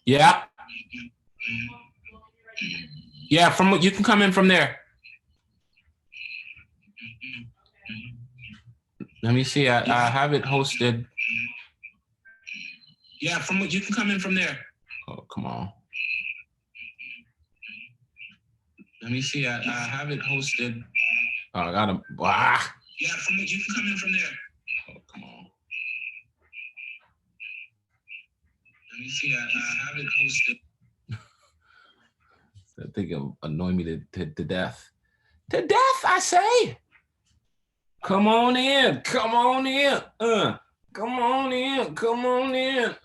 Yeah. Yeah, from what you can come in from there. Let me see. I have it hosted. Yeah, from what you can come in from there. Oh, come on. Let me see. I have it hosted. Oh, I got him. Yeah, from what you can come in from there. Oh, come on. Let me see. I have it hosted. I think it'll annoy me to death. To death, I say. Come on in. Come on in. Come on in. Come on in.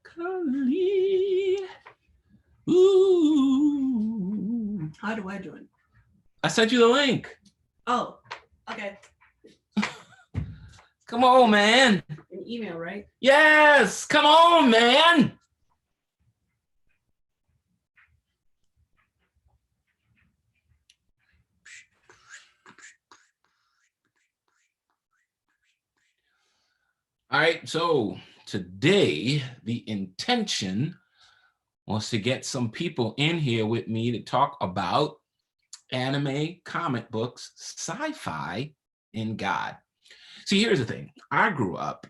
Khalid. Ooh. How do I join? I sent you the link. Oh, okay. Come on, man. An email, right? Yes. Come on, man. All right, so today the intention was to get some people in here with me to talk about anime, comic books, sci-fi, and God. See, here's the thing. I grew up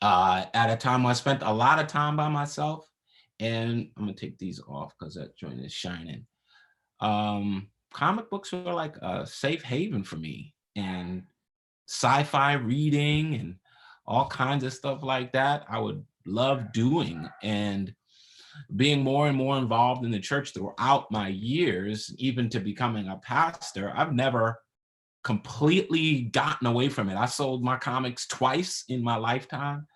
at a time where I spent a lot of time by myself, and I'm gonna take these off because that joint is shining. Comic books were like a safe haven for me, and sci-fi reading and all kinds of stuff like that I would love doing. And being more and more involved in the church throughout my years, even to becoming a pastor, I've never completely gotten away from it. I sold my comics twice in my lifetime,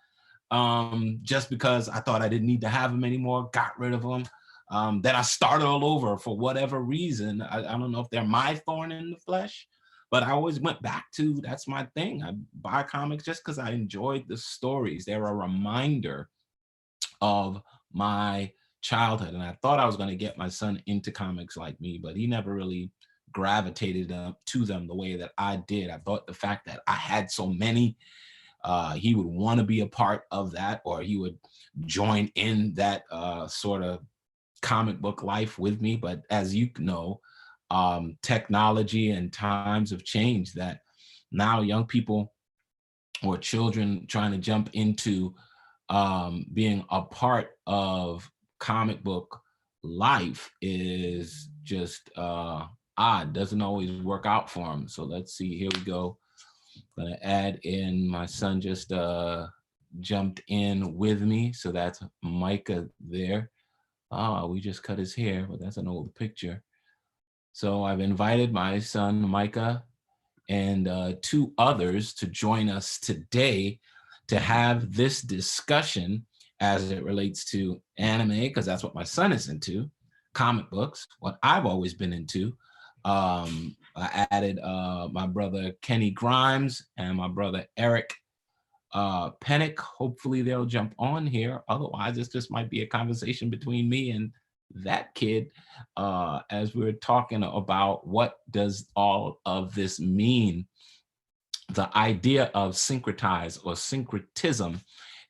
just because I thought I didn't need to have them anymore, got rid of them. Then I started all over for whatever reason. I don't know if they're my thorn in the flesh, but I always went back to, that's my thing. I buy comics just because I enjoyed the stories. They're a reminder of my childhood. And I thought I was going to get my son into comics like me, but he never really gravitated to them the way that I did. I thought the fact that I had so many, he would want to be a part of that, or he would join in that sort of comic book life with me. But as you know, technology and times have changed, that now young people or children trying to jump into being a part of comic book life is just odd, doesn't always work out for them. So let's see, here we go. I'm gonna add in, my son just jumped in with me, so that's Micah there. We just cut his hair, but that's an old picture. So I've invited my son Micah and two others to join us today to have this discussion as it relates to anime, because that's what my son is into, comic books, what I've always been into. I added my brother Kenny Grimes and my brother Eric Pennick. Hopefully they'll jump on here. Otherwise, this just might be a conversation between me and that kid as we're talking about what does all of this mean. The idea of syncretize or syncretism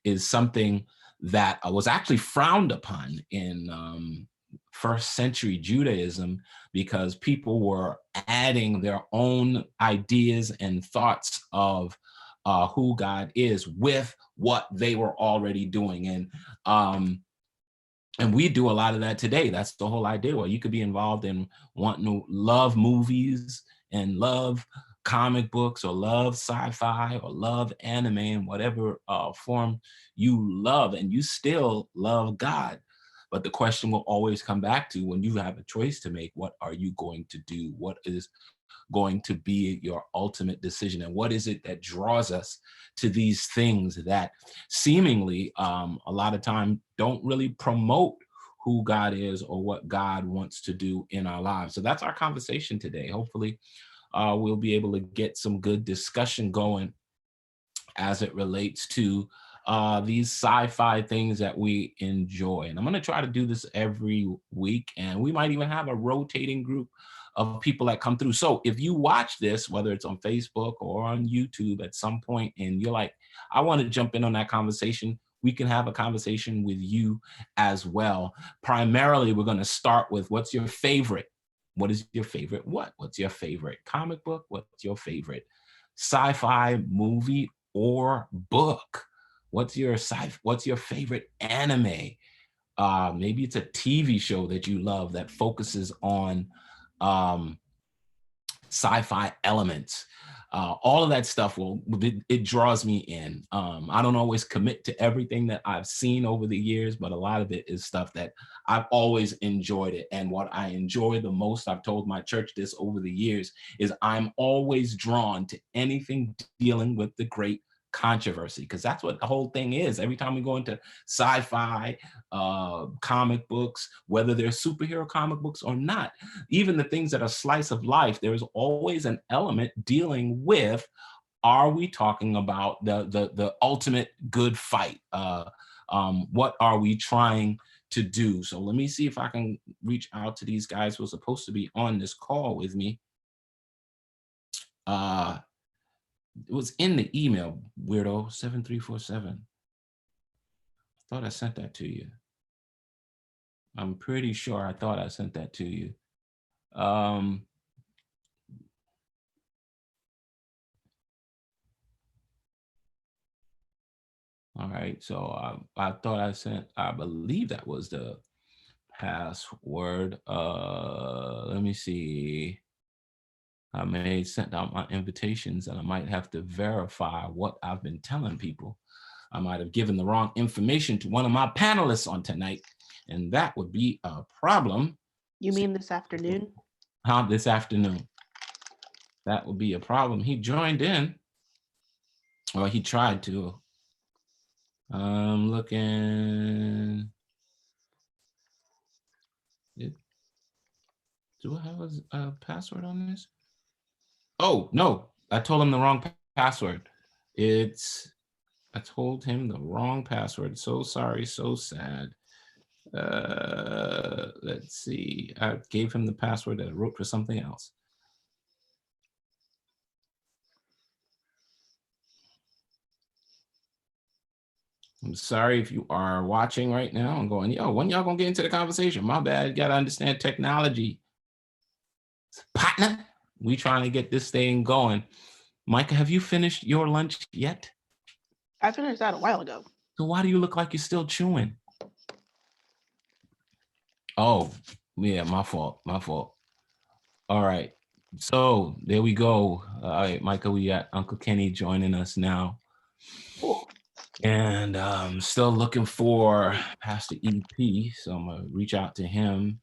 is something that was actually frowned upon in first century Judaism, because people were adding their own ideas and thoughts of who God is with what they were already doing. And we do a lot of that today. That's the whole idea. Well, you could be involved in wanting to love movies and love comic books or love sci-fi or love anime in whatever form you love, and you still love God. But the question will always come back to, when you have a choice to make, what are you going to do? What is going to be your ultimate decision? And what is it that draws us to these things that seemingly a lot of time don't really promote who God is or what God wants to do in our lives? So that's our conversation today. Hopefully we'll be able to get some good discussion going as it relates to these sci-fi things that we enjoy. And I'm going to try to do this every week. And we might even have a rotating group of people that come through. So if you watch this, whether it's on Facebook or on YouTube at some point, and you're like, I want to jump in on that conversation, we can have a conversation with you as well. Primarily, we're going to start with what's your favorite? What is your favorite what? What's your favorite comic book? What's your favorite sci-fi movie or book? What's your favorite anime? Maybe it's a TV show that you love that focuses on sci-fi elements. All of that stuff it draws me in. I don't always commit to everything that I've seen over the years, but a lot of it is stuff that I've always enjoyed it. And what I enjoy the most, I've told my church this over the years, is I'm always drawn to anything dealing with the great controversy, because that's what the whole thing is. Every time we go into sci-fi comic books, whether they're superhero comic books or not, even the things that are slice of life, there is always an element dealing with, are we talking about the ultimate good fight? What are we trying to do? So let me see if I can reach out to these guys who are supposed to be on this call with me. It was in the email, weirdo, 7347. I thought I sent that to you. I'm pretty sure I thought I sent that to you. All right, so I thought I believe that was the password. Let me see. I may send out my invitations and I might have to verify what I've been telling people. I might have given the wrong information to one of my panelists on tonight, and that would be a problem. You mean this afternoon? This afternoon. That would be a problem. He joined in, or he tried to. I'm looking. Do I have a password on this? Oh, no, I told him the wrong password. I told him the wrong password. So sorry, so sad. Let's see. I gave him the password that I wrote for something else. I'm sorry if you are watching right now and going, yo, when y'all gonna get into the conversation? My bad, gotta understand technology. Partner, we trying to get this thing going. Micah, have you finished your lunch yet? I finished that a while ago. So why do you look like you're still chewing? Oh, yeah, my fault. All right, so there we go. All right, Micah, we got Uncle Kenny joining us now. Cool. And I'm still looking for Pastor EP, so I'm gonna reach out to him.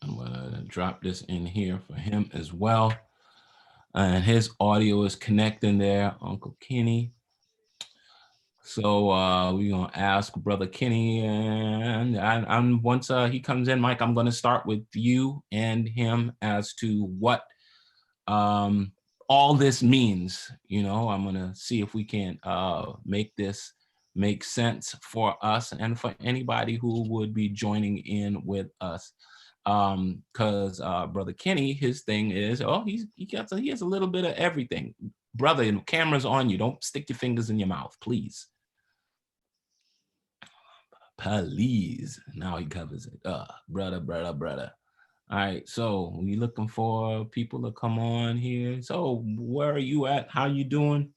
I'm gonna drop this in here for him as well. And his audio is connecting there, Uncle Kenny. So we're gonna ask Brother Kenny, and I'm once he comes in, Mike, I'm gonna start with you and him as to what all this means. You know, I'm gonna see if we can make this make sense for us and for anybody who would be joining in with us. Because Brother Kenny, his thing is, he has a little bit of everything. Brother, the camera's on you. Don't stick your fingers in your mouth, please. Please. Now he covers it. Brother. All right, so we looking for people to come on here. So where are you at? How you doing?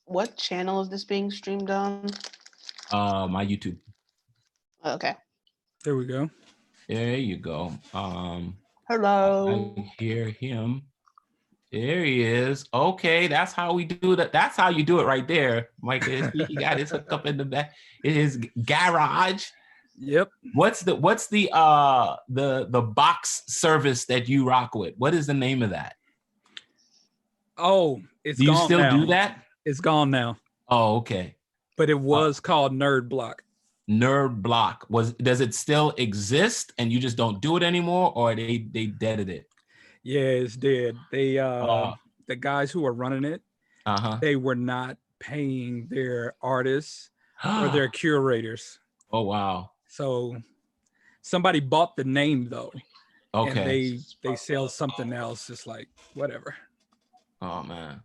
What channel is this being streamed on? My YouTube. Okay. There we go. There you go. Hello. I hear him. There he is. Okay, that's how we do that. That's how you do it right there, Mike. He got his hook up in the back. It is garage. Yep. What's the box service that you rock with? What is the name of that? Oh, it's Do you gone still now. do that? It's gone now. Oh, okay. But it was called Nerd Block. Nerd Block. Does it still exist and you just don't do it anymore, or they deaded it? Yeah, it's dead. They Oh. the guys who are running it, Uh-huh. they were not paying their artists or their curators. Oh wow. So somebody bought the name though, and Okay. they sell something else. It's like whatever. Oh man.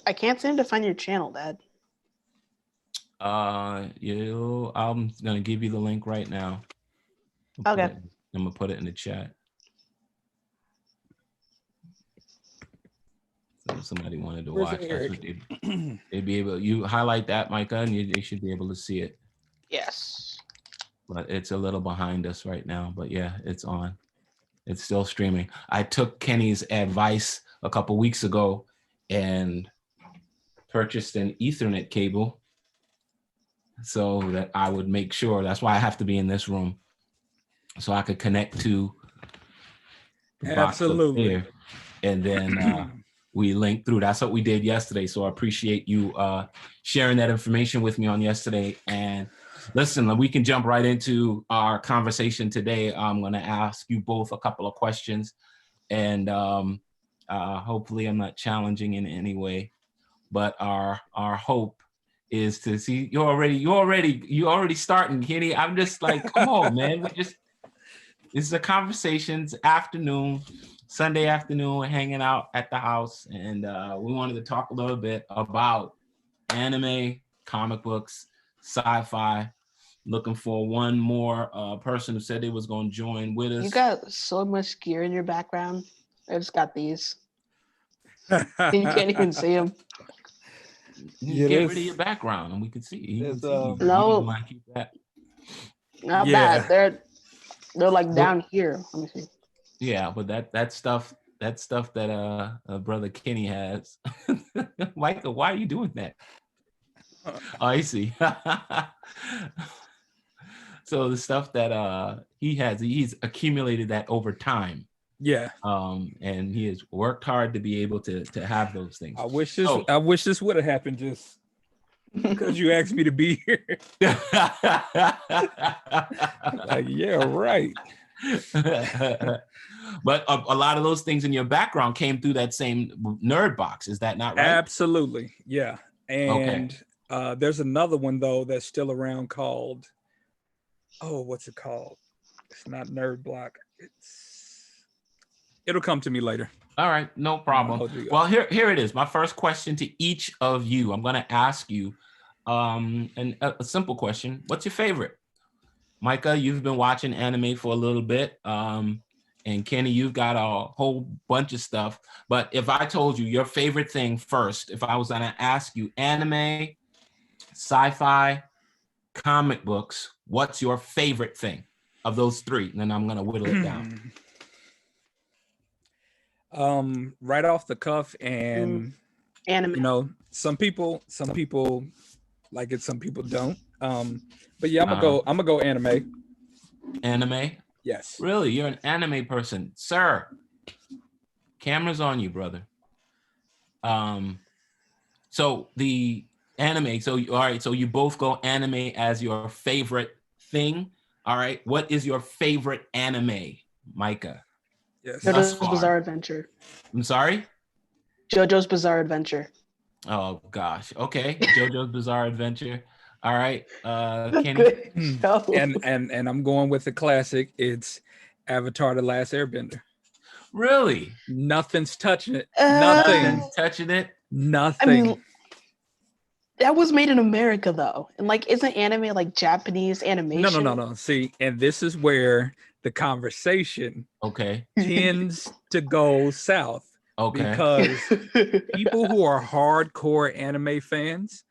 I can't seem to find your channel, Dad. I'm gonna give you the link right now. Okay. I'm gonna put it in the chat. So if somebody wanted to Where's watch, that's what Eric? they'd be able. You highlight that, Micah, and they should be able to see it. Yes. But it's a little behind us right now. But yeah, it's on. It's still streaming. I took Kenny's advice a couple weeks ago and purchased an Ethernet cable so that I would make sure. That's why I have to be in this room, so I could connect to the box Absolutely. there, and then we linked through. That's what we did yesterday. So I appreciate you sharing that information with me on yesterday. And listen, we can jump right into our conversation today. I'm going to ask you both a couple of questions, and hopefully I'm not challenging in any way, but our hope is to see you already starting, Kenny. I'm just like, come on, man. This is a conversations afternoon, Sunday afternoon, we're hanging out at the house, and we wanted to talk a little bit about anime, comic books, sci-fi. Looking for one more person who said they was going to join with us. You got so much gear in your background. I just got these. You can't even see them. You get rid of your background, and we can see. You can see. You No. want to keep that. Not Yeah. bad. They're like down here. Let me see. Yeah, but that stuff that brother Kenny has. Michael, why are you doing that? Oh, I see. So the stuff that he has, he's accumulated that over time. Yeah. And he has worked hard to be able to have those things. I wish this would have happened just because you asked me to be here. Like, yeah, right. But a lot of those things in your background came through that same nerd box. Is that not right? Absolutely. Yeah. And there's another one though that's still around called, what's it called? It's not Nerd Block. It'll come to me later. All right, no problem. Well, here it is. My first question to each of you. I'm going to ask you a simple question. What's your favorite? Micah, you've been watching anime for a little bit. And Kenny, you've got a whole bunch of stuff. But if I told you your favorite thing first, if I was going to ask you anime, sci-fi, comic books, what's your favorite thing of those three? And then I'm going to whittle it down. Right off the cuff, and anime. You know, some people like it, some people don't. But yeah, I'm gonna go anime. Anime? Yes. Really? You're an anime person, sir. Camera's on you, brother. So the anime, all right, so you both go anime as your favorite thing. All right. What is your favorite anime, Micah? Yes. JoJo's Bizarre Adventure. I'm sorry? JoJo's Bizarre Adventure. Oh gosh. Okay. JoJo's Bizarre Adventure. All right. Kenny. And I'm going with the classic. It's Avatar: The Last Airbender. Really? Nothing's touching it. Nothing's touching it. Nothing. I mean, that was made in America though. And like, isn't anime like Japanese animation? No. See, and this is where the conversation tends to go south. Okay. Because people who are hardcore anime fans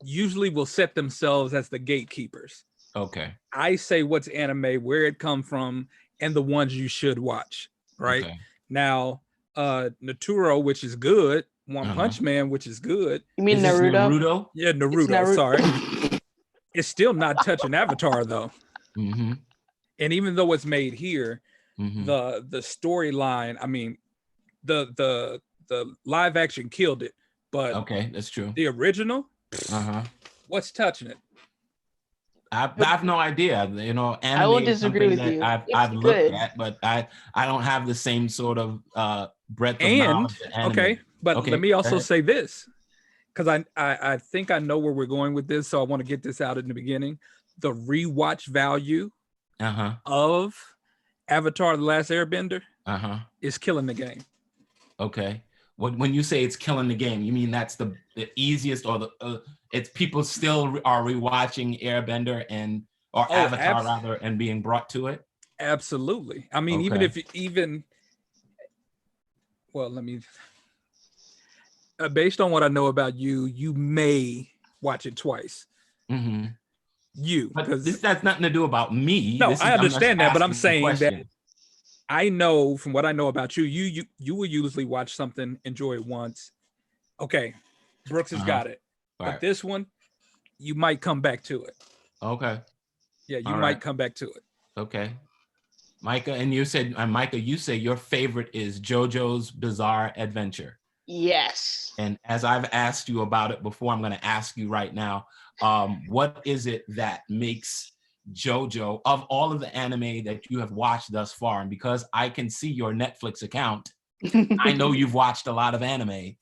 usually will set themselves as the gatekeepers. Okay. I say what's anime, where it come from, and the ones you should watch. Right. Okay. Now, Naturo, which is good, One Punch Man, which is good. You mean Naruto? Yeah, Naruto. Sorry. It's still not touching Avatar though. Mm-hmm. And even though it's made here, the storyline, I mean, the live action killed it, but that's true. The original, what's touching it? I have no idea. You know, I won't anime is disagree something with that you. I've It's looked good. at, but I don't have the same sort of breadth of And knowledge that anime. okay, but Okay, let me go also ahead. say this, because I think I know where we're going with this, so I want to get this out in the beginning. The rewatch value Uh-huh. of Avatar: The Last Airbender Uh-huh. is killing the game. Okay. When you say it's killing the game, you mean that's the easiest, or the it's people still are rewatching Airbender or Oh, Avatar rather, and being brought to it? absolutely. I mean, Okay. well, let me based on what I know about you, you may watch it twice. Mm-hmm. But Because this has nothing to do about me. no, I I'm just understand that, but I'm asking saying that questions. I know from what I know about you, you will usually watch something, enjoy it once. Okay, Brooks has got it. All But right. this one, you might come back to it. Okay. Yeah, you All might right. come back to it. Okay. Micah, and you said, Micah, you say your favorite is JoJo's Bizarre Adventure. Yes. And as I've asked you about it before, I'm going to ask you right now, what is it that makes JoJo, of all of the anime that you have watched thus far, and because I can see your Netflix account, I know you've watched a lot of anime.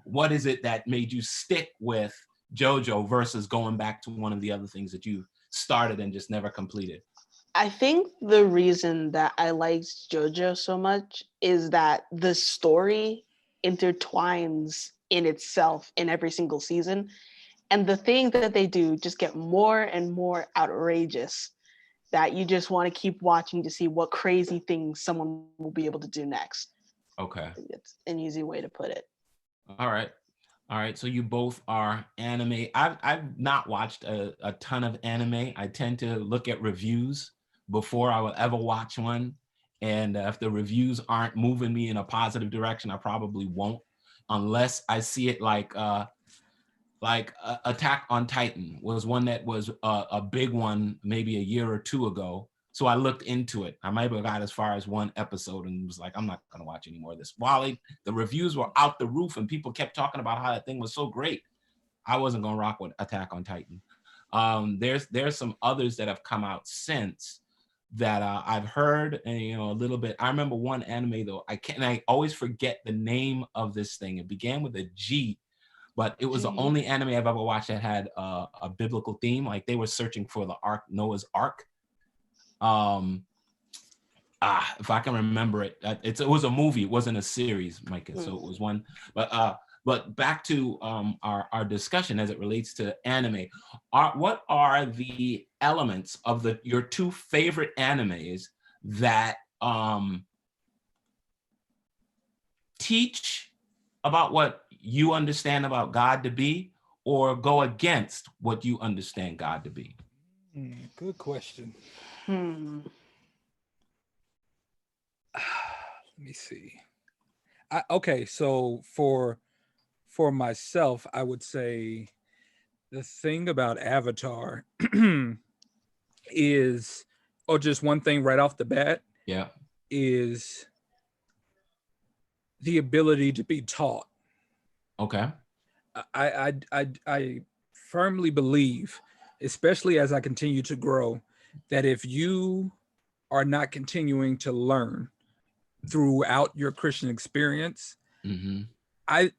What is it that made you stick with JoJo versus going back to one of the other things that you started and just never completed? I think the reason that I liked JoJo so much is that the story intertwines in itself in every single season. And the things that they do just get more and more outrageous, that you just want to keep watching to see what crazy things someone will be able to do next. Okay. It's an easy way to put it. All right. All right. So you both are anime. I've not watched a ton of anime. I tend to look at reviews before I will ever watch one. And if the reviews aren't moving me in a positive direction, I probably won't, unless I see it like Attack on Titan was one that was a big one maybe a year or two ago. So I looked into it. I might have got as far as one episode and was like, I'm not going to watch any more of this. Wally, the reviews were out the roof and people kept talking about how that thing was so great. I wasn't going to rock with Attack on Titan. There's some others that have come out since that I've heard, and a little bit. I remember one anime though. I always forget the name of this thing. It began with a G, but it was the only anime I've ever watched that had a biblical theme. Like they were searching for the Ark, Noah's Ark. If I can remember it, it was a movie. It wasn't a series, Micah. So it was one. But back to our discussion as it relates to anime. What are the elements of your two favorite animes that teach about what you understand about God to be, or go against what you understand God to be? Good question. Let me see. Okay, so for myself, I would say the thing about Avatar is, or just one thing right off the bat, Yeah, is the ability to be taught. okay. I firmly believe, especially as I continue to grow, that if you are not continuing to learn throughout your Christian experience, Mm-hmm.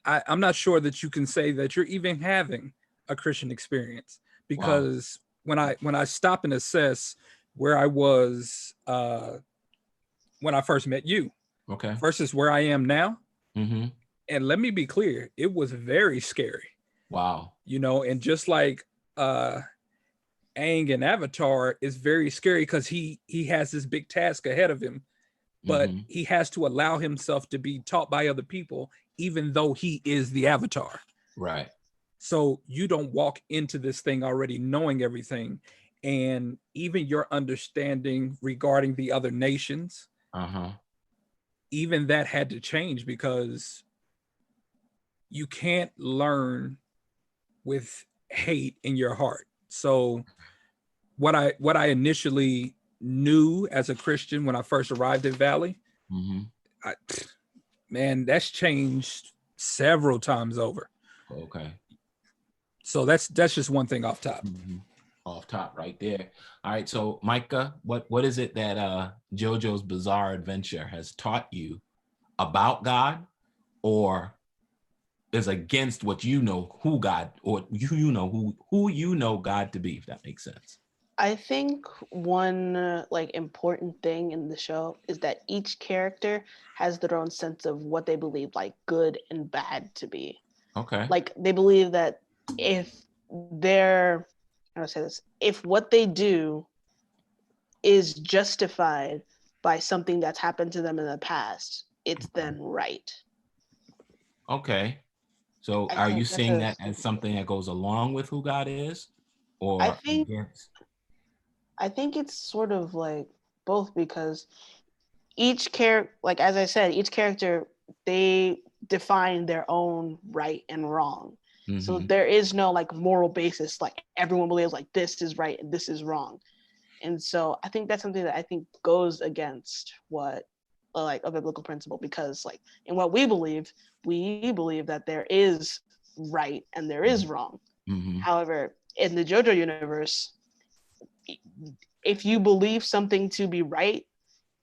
I'm not sure that you can say that you're even having a Christian experience, because when I stop and assess where I was when I first met you, Okay. versus where I am now, Mm-hmm. and let me be clear, it was very scary. Wow. And just like Aang in Avatar is very scary because he has this big task ahead of him, but he has to allow himself to be taught by other people, even though he is the Avatar. Right. So you don't walk into this thing already knowing everything, and even your understanding regarding the other nations, even that had to change, because you can't learn with hate in your heart. So what I initially knew as a Christian when I first arrived at Valley, man, that's changed several times over. Okay. So that's just one thing off top. Off top right there. All right, so Micah, what is it that JoJo's Bizarre Adventure has taught you about God, or is against what you know who God, or who you know God to be, if that makes sense? I think one like important thing in the show is that each character has their own sense of what they believe like good and bad to be. Okay. Like they believe that if they're, how do I say this? If what they do is justified by something that's happened to them in the past, it's then right. Okay. So I are you think that's seeing a that as something that goes along with who God is, I or think against? I think it's sort of like both, because each character, like as I said, each character, they define their own right and wrong. So Mm-hmm. there is no like moral basis, like everyone believes like this is right and this is wrong. And so I think that's something that I think goes against what like a biblical principle, because like in what we believe that there is right and there is wrong. Mm-hmm. However, in the JoJo universe, if you believe something to be right,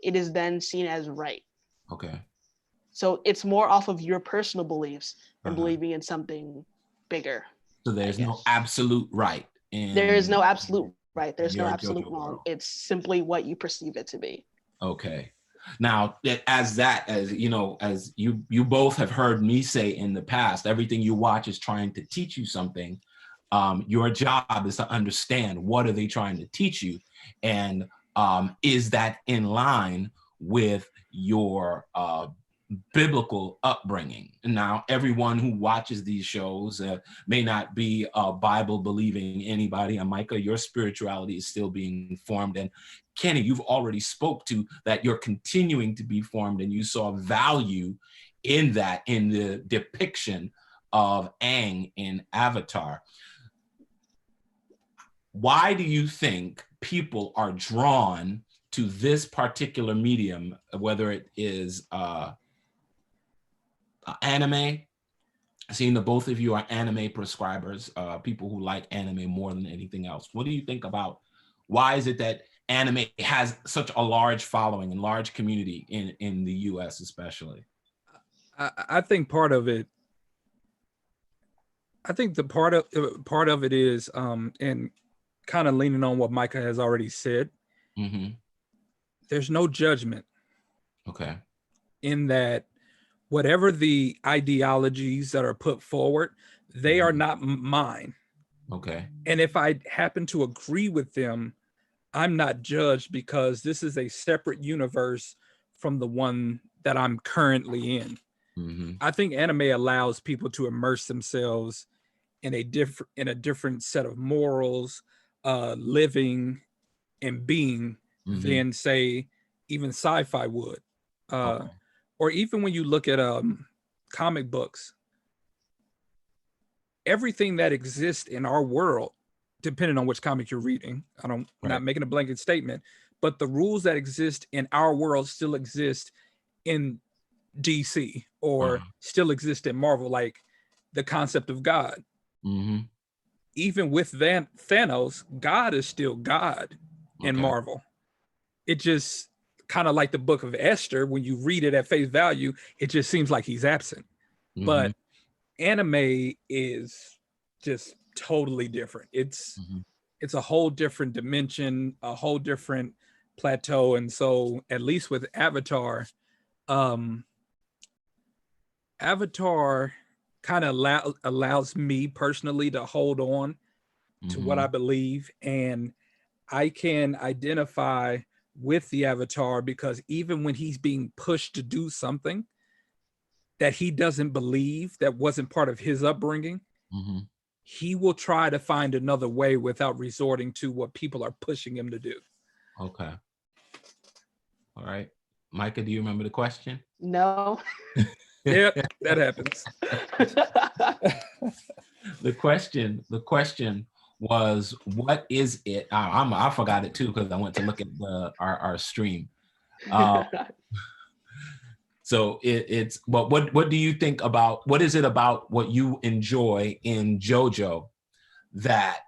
it is then seen as right. Okay. So it's more off of your personal beliefs than Uh-huh. believing in something bigger. So there's no absolute right There is in no absolute right. There's no your absolute JoJo wrong. world. It's simply what you perceive it to be. Okay. Now, as you know, as you both have heard me say in the past, everything you watch is trying to teach you something. Your job is to understand what are they trying to teach you, and is that in line with your biblical upbringing. Now, everyone who watches these shows may not be a Bible believing anybody. And Micah, your spirituality is still being formed. And Kenny, you've already spoke to that you're continuing to be formed, and you saw value in that, in the depiction of Aang in Avatar. Why do you think people are drawn to this particular medium, whether it is anime? Seeing that both of you are anime prescribers, people who like anime more than anything else. What do you think about why is it that anime has such a large following and large community in the US especially? I think part of it, I think the part of it is, and kind of leaning on what Micah has already said, Mm-hmm. there's no judgment. Okay. In that whatever the ideologies that are put forward, they are not mine. Okay. And if I happen to agree with them, I'm not judged, because this is a separate universe from the one that I'm currently in. Mm-hmm. I think anime allows people to immerse themselves in a different set of morals, living and being, than say even sci-fi would. Okay. Or even when you look at comic books, everything that exists in our world, depending on which comic you're reading, I'm not making a blanket statement, but the rules that exist in our world still exist in DC, or still exist in Marvel, like the concept of God. Mm-hmm. Even with Thanos, God is still God in Marvel. It just kind of like the book of Esther, when you read it at face value, it just seems like he's absent. Mm-hmm. But anime is just totally different. It's a whole different dimension, a whole different plateau. And so at least with Avatar, Avatar kind of allows me personally to hold on to what I believe, and I can identify with the Avatar, because even when he's being pushed to do something that he doesn't believe, that wasn't part of his upbringing, he will try to find another way without resorting to what people are pushing him to do. Okay. All right. Micah, do you remember the question? No. Yep, that happens. The question was, what is it? I forgot it too, because I went to look at our stream. So it's but what do you think about, what is it about what you enjoy in JoJo that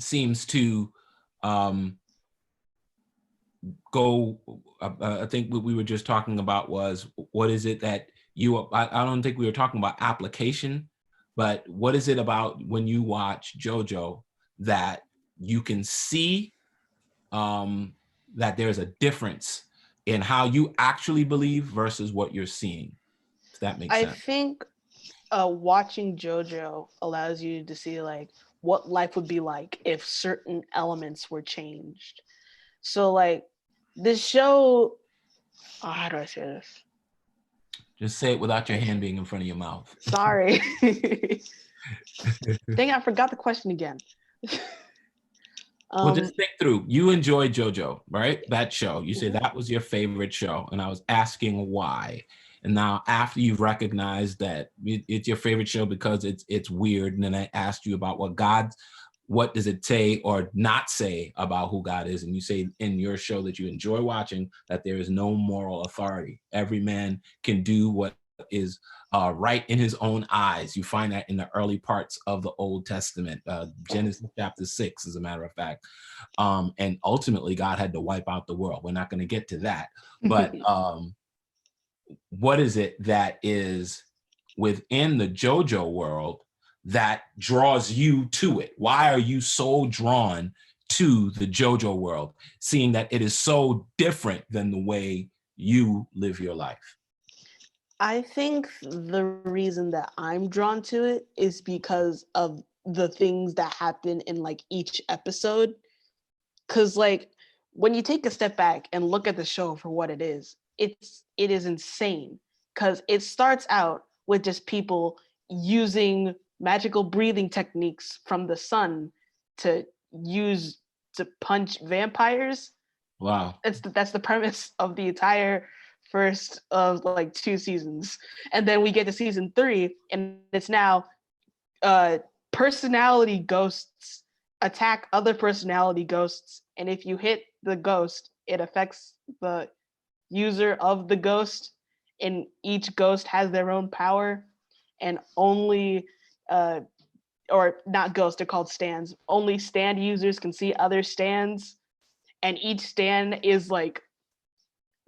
seems to go. I think what we were just talking about was, what is it that you? I don't think we were talking about application, but what is it about when you watch JoJo that you can see that there's a difference in how you actually believe versus what you're seeing? If that makes I sense. think watching JoJo allows you to see like what life would be like if certain elements were changed. So like this show, how do I say this? Just say it without your hand being in front of your mouth. Sorry. Dang, I forgot the question again. Well, just think through. You enjoyed JoJo, right? That show. You said that was your favorite show, and I was asking why. And now, after you've recognized that it's your favorite show because it's weird, and then I asked you about what does it say or not say about who God is, and you say in your show that you enjoy watching that there is no moral authority. Every man can do what is right in his own eyes. You find that in the early parts of the Old Testament, Genesis chapter 6, as a matter of fact. And ultimately, God had to wipe out the world. We're not going to get to that. But what is it that is within the JoJo world that draws you to it? Why are you so drawn to the JoJo world, seeing that it is so different than the way you live your life? I think the reason that I'm drawn to it is because of the things that happen in like each episode. Cause like when you take a step back and look at the show for what it is insane. Cause it starts out with just people using magical breathing techniques from the sun to punch vampires. Wow. That's the premise of the entire first of like 2 seasons. And then we get to season 3 and it's now personality ghosts attack other personality ghosts, and if you hit the ghost, it affects the user of the ghost, and each ghost has their own power, and only or not ghosts, they're called stands. Only stand users can see other stands, and each stand is like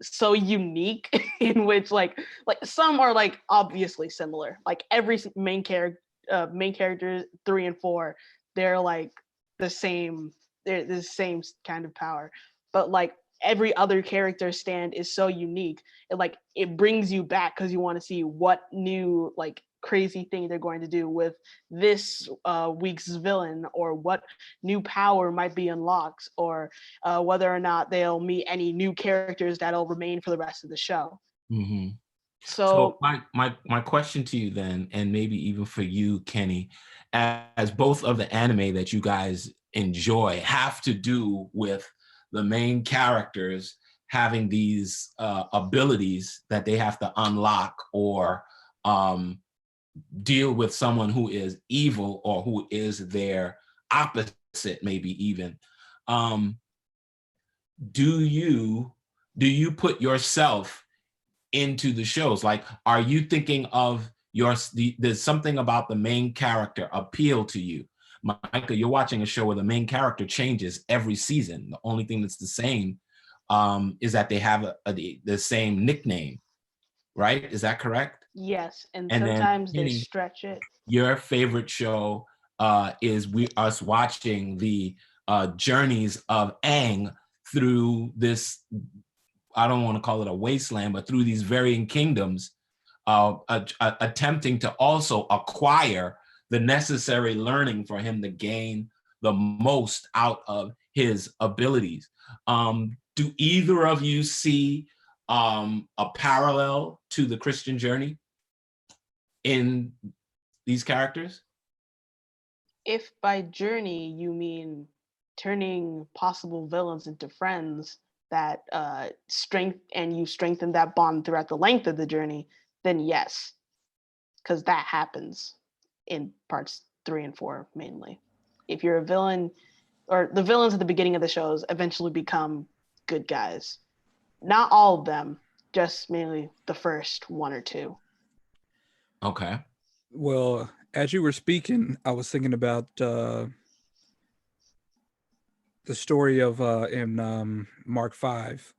so unique in which like some are like obviously similar. Like every main character 3 and 4, they're like the same. They're the same kind of power, but like every other character stand is so unique. It brings you back because you want to see what new like crazy thing they're going to do with this week's villain, or what new power might be unlocked, or whether or not they'll meet any new characters that'll remain for the rest of the show. Mm-hmm. So my question to you then, and maybe even for you, Kenny, as both of the anime that you guys enjoy have to do with the main characters having these abilities that they have to unlock, or deal with someone who is evil or who is their opposite, maybe even. Do you put yourself into the shows? Like, are you thinking of there's something about the main character appeal to you? Micah, you're watching a show where the main character changes every season. The only thing that's the same is that they have the same nickname, right? Is that correct? yes, and And sometimes then, they Kenny, stretch it. your favorite show is us watching the journeys of Aang through this, I don't want to call it a wasteland, but through these varying kingdoms, attempting to also acquire the necessary learning for him to gain the most out of his abilities. Do either of you see a parallel to the Christian journey in these characters? If by journey you mean turning possible villains into friends that you strengthen that bond throughout the length of the journey, then yes, because that happens in parts 3 and 4 mainly. If you're a villain, or the villains at the beginning of the shows eventually become good guys. Not all of them, just mainly the first 1 or 2. Okay. Well, as you were speaking, I was thinking about the story of in Mark 5,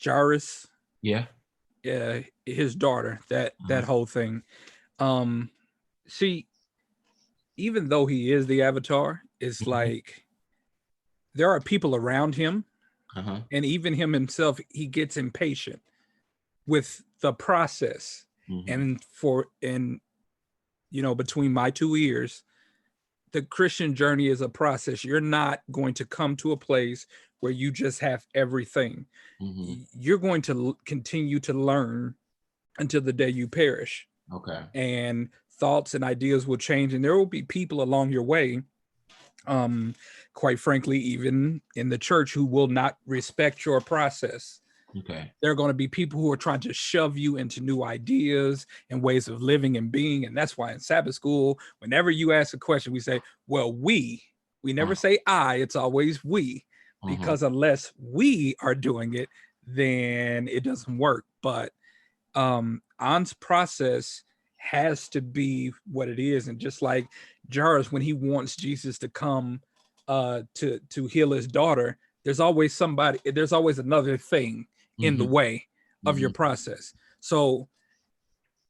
Jairus, Yeah. his daughter, that whole thing. See, even though he is the Avatar, it's like there are people around him, and even him himself, he gets impatient with the process. And between my two ears, the Christian journey is a process. You're not going to come to a place where you just have everything. You're going to continue to learn until the day you perish. Okay. And thoughts and ideas will change, and there will be people along your way, quite frankly, even in the church, who will not respect your process. Okay. There are going to be people who are trying to shove you into new ideas and ways of living and being. And that's why in Sabbath school, whenever you ask a question, we say, well, we never say I, it's always we, because unless we are doing it, then it doesn't work. But An's process has to be what it is. And just like Jairus, when he wants Jesus to come to heal his daughter, there's always another thing in the way of your process. So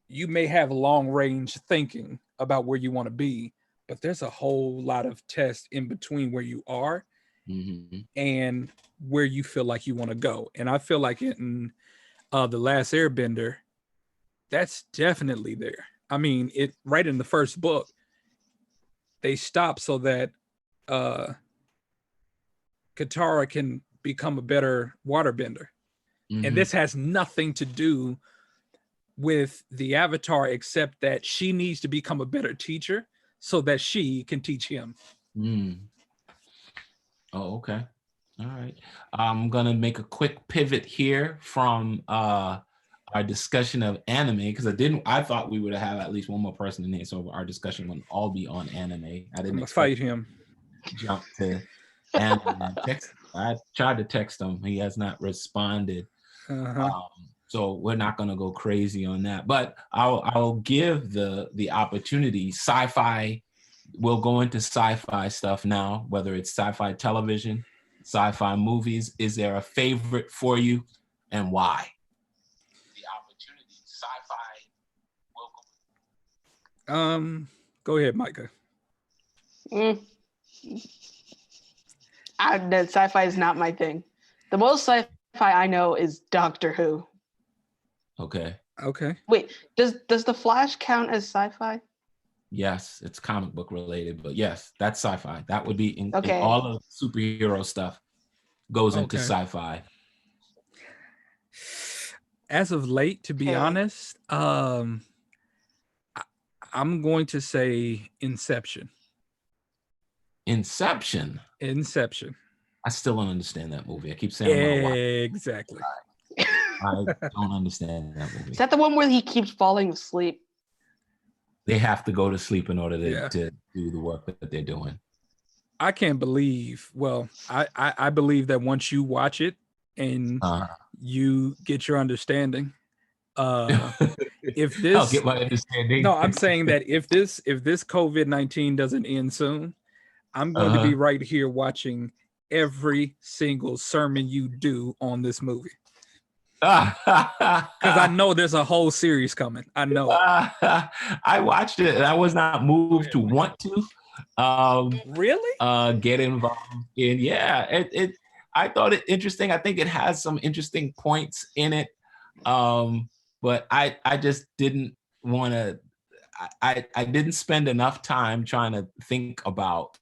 you may have long range thinking about where you want to be, but there's a whole lot of tests in between where you are and where you feel like you want to go. And I feel like in The Last Airbender, that's definitely there. I mean, it right in the first book, they stop so that Katara can become a better waterbender. And this has nothing to do with the Avatar, except that she needs to become a better teacher so that she can teach him. Oh, okay. All right. I'm going to make a quick pivot here from our discussion of anime, because I thought we would have at least one more person in here, so our discussion would all be on anime. I didn't fight him. Jump to anime. I tried to text him. He has not responded. So we're not going to go crazy on that, but I'll give the opportunity. Sci-fi, we'll go into sci-fi stuff now, whether it's sci-fi television, sci-fi movies. Is there a favorite for you, and why? The opportunity. Sci-fi. Go ahead, Micah. Sci-fi is not my thing. The most sci-fi I know is Doctor Who. Okay. Wait, does the Flash count as sci-fi? Yes, it's comic book related, but yes, that's sci-fi. That would be in all of superhero stuff goes into sci-fi. As of late, to be honest, I'm going to say Inception. Inception. I still don't understand that movie. I keep saying I want to watch it. Exactly. I don't understand that movie. Is that the one where he keeps falling asleep? They have to go to sleep in order to do the work that they're doing. I can't believe. Well, I believe that once you watch it and you get your understanding, if this, I'll get my understanding. No, I'm saying that if this COVID-19 doesn't end soon, I'm going to be right here watching every single sermon you do on this movie. Because I know there's a whole series coming. I know. I watched it and I was not moved to want to really get involved in. I thought it interesting. I think it has some interesting points in it, but I just didn't want to. I didn't spend enough time trying to think about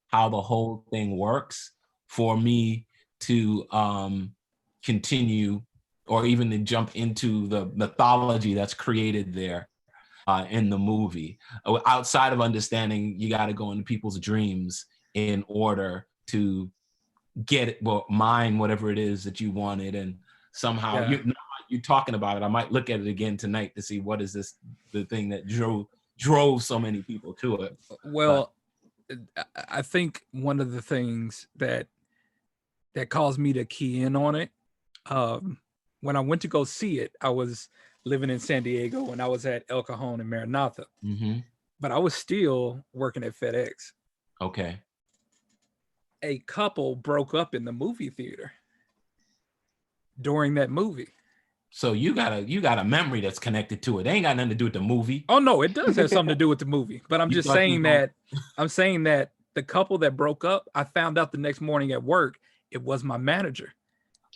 how the whole thing works for me to continue or even to jump into the mythology that's created there in the movie. Outside of understanding, you got to go into people's dreams in order to get it, mine whatever it is that you wanted, and somehow you're talking about it. I might look at it again tonight to see what is the thing that drove so many people to it. Well, I think one of the things that caused me to key in on it, when I went to go see it, I was living in San Diego and I was at El Cajon in Maranatha, but I was still working at FedEx. Okay. a couple broke up in the movie theater during that movie. So you got a memory that's connected to it. It ain't got nothing to do with the movie. Oh no, it does have something to do with the movie. But I'm You just thought you saying were that the couple that broke up, I found out the next morning at work, it was my manager.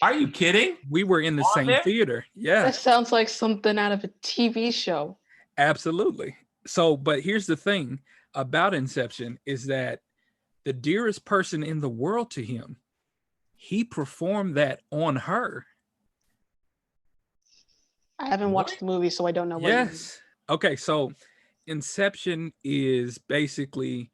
Are you kidding? We were in the On same there? theater. Yeah, That sounds like something out of a TV show. absolutely. So, but here's the thing about Inception is that the dearest person in the world to him, he performed that on her. I haven't watched the movie, so I don't know what. Yes. Okay, so Inception is basically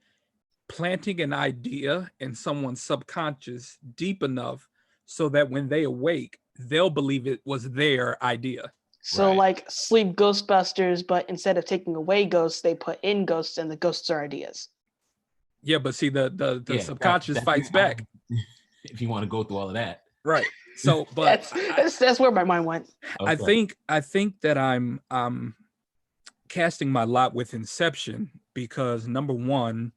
planting an idea in someone's subconscious deep enough so that when they awake, they'll believe it was their idea. So Right. like Sleep Ghostbusters, but instead of taking away ghosts, they put in ghosts, and the ghosts are ideas. Yeah, but see, the Yeah, subconscious fights back. If you want to go through all of that. Right. So, but That's where my mind went. I Okay. think that I'm casting my lot with Inception because number one,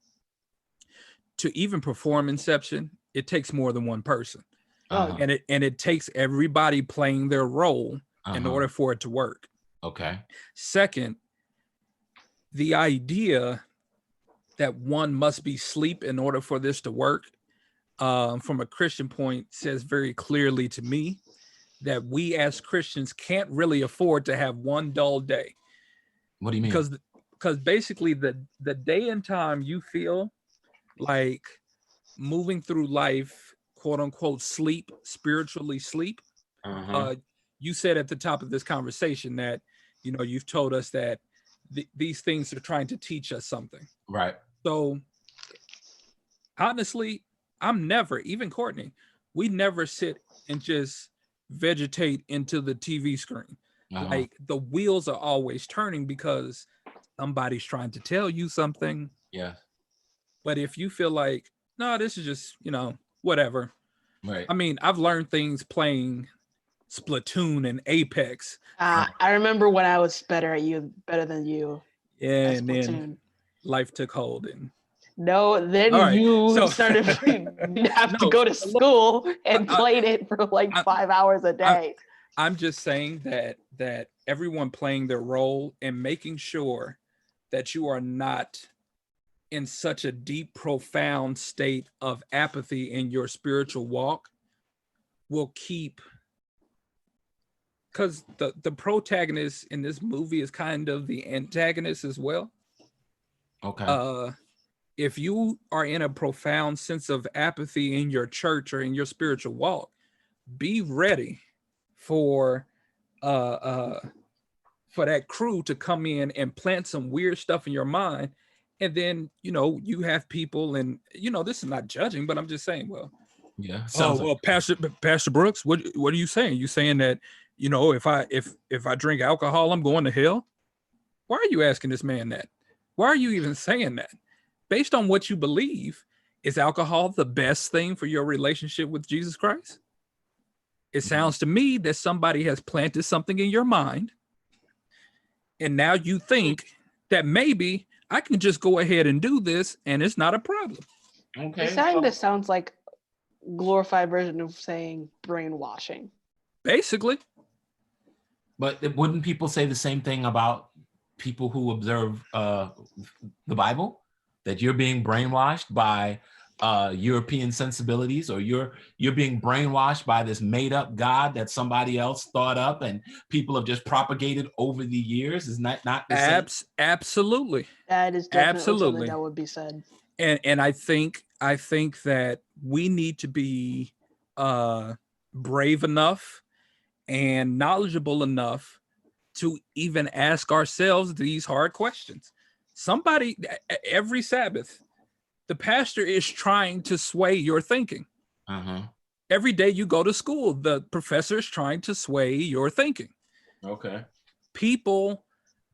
to even perform Inception, it takes more than one person. Uh-huh. And it takes everybody playing their role in Uh-huh. order for it to work. Okay. Second, the idea that one must be asleep in order for this to work, from a Christian point, says very clearly to me that we as Christians can't really afford to have one dull day. What do you mean? Because basically the day and time you feel like moving through life, quote unquote, sleep, spiritually sleep. Uh-huh. You said at the top of this conversation that, you know, you've told us that these things are trying to teach us something. Right. So honestly, I'm never, even Courtney, we never sit and just vegetate into the TV screen. Uh-huh. Like the wheels are always turning because somebody's trying to tell you something. Yeah. But if you feel like, no, this is just, you know, whatever. Right. I mean, I've learned things playing Splatoon and Apex. I remember when I was better than you. Yeah, at and then Splatoon. life took hold. And No, then All right, you so- started you have to No, go to look, school and played it for like 5 hours a day. I'm just saying that everyone playing their role and making sure that you are not in such a deep, profound state of apathy in your spiritual walk will keep, because the protagonist in this movie is kind of the antagonist as well. Okay. If you are in a profound sense of apathy in your church or in your spiritual walk, be ready for that crew to come in and plant some weird stuff in your mind. And then, you know, you have people, and, you know, this is not judging, but I'm just saying, well, Yeah. oh, Sounds well, Pastor Brooks, what are you saying? You saying that, you know, if I drink alcohol, I'm going to hell? Why are you asking this man that? Why are you even saying that? Based on what you believe, is alcohol the best thing for your relationship with Jesus Christ? It sounds to me that somebody has planted something in your mind, and now you think that maybe I can just go ahead and do this and it's not a problem. okay. This kind of sounds like glorified version of saying brainwashing. Basically. But wouldn't people say the same thing about people who observe the Bible? That you're being brainwashed by European sensibilities, or you're being brainwashed by this made-up God that somebody else thought up and people have just propagated over the years? Is not the same? Absolutely. That is definitely Absolutely. something that would be said. And I think that we need to be brave enough and knowledgeable enough to even ask ourselves these hard questions. Somebody, every Sabbath, the pastor is trying to sway your thinking. Uh-huh. Every day you go to school, the professor is trying to sway your thinking. Okay. People,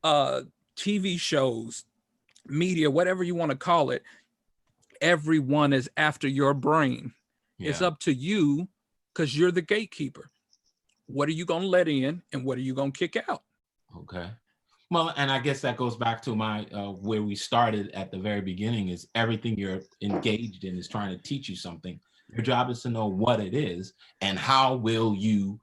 TV shows, media, whatever you want to call it, everyone is after your brain. Yeah. It's up to you, because you're the gatekeeper. What are you going to let in and what are you going to kick out? Okay. Well, and I guess that goes back to my where we started at the very beginning is everything you're engaged in is trying to teach you something. Your job is to know what it is and how will you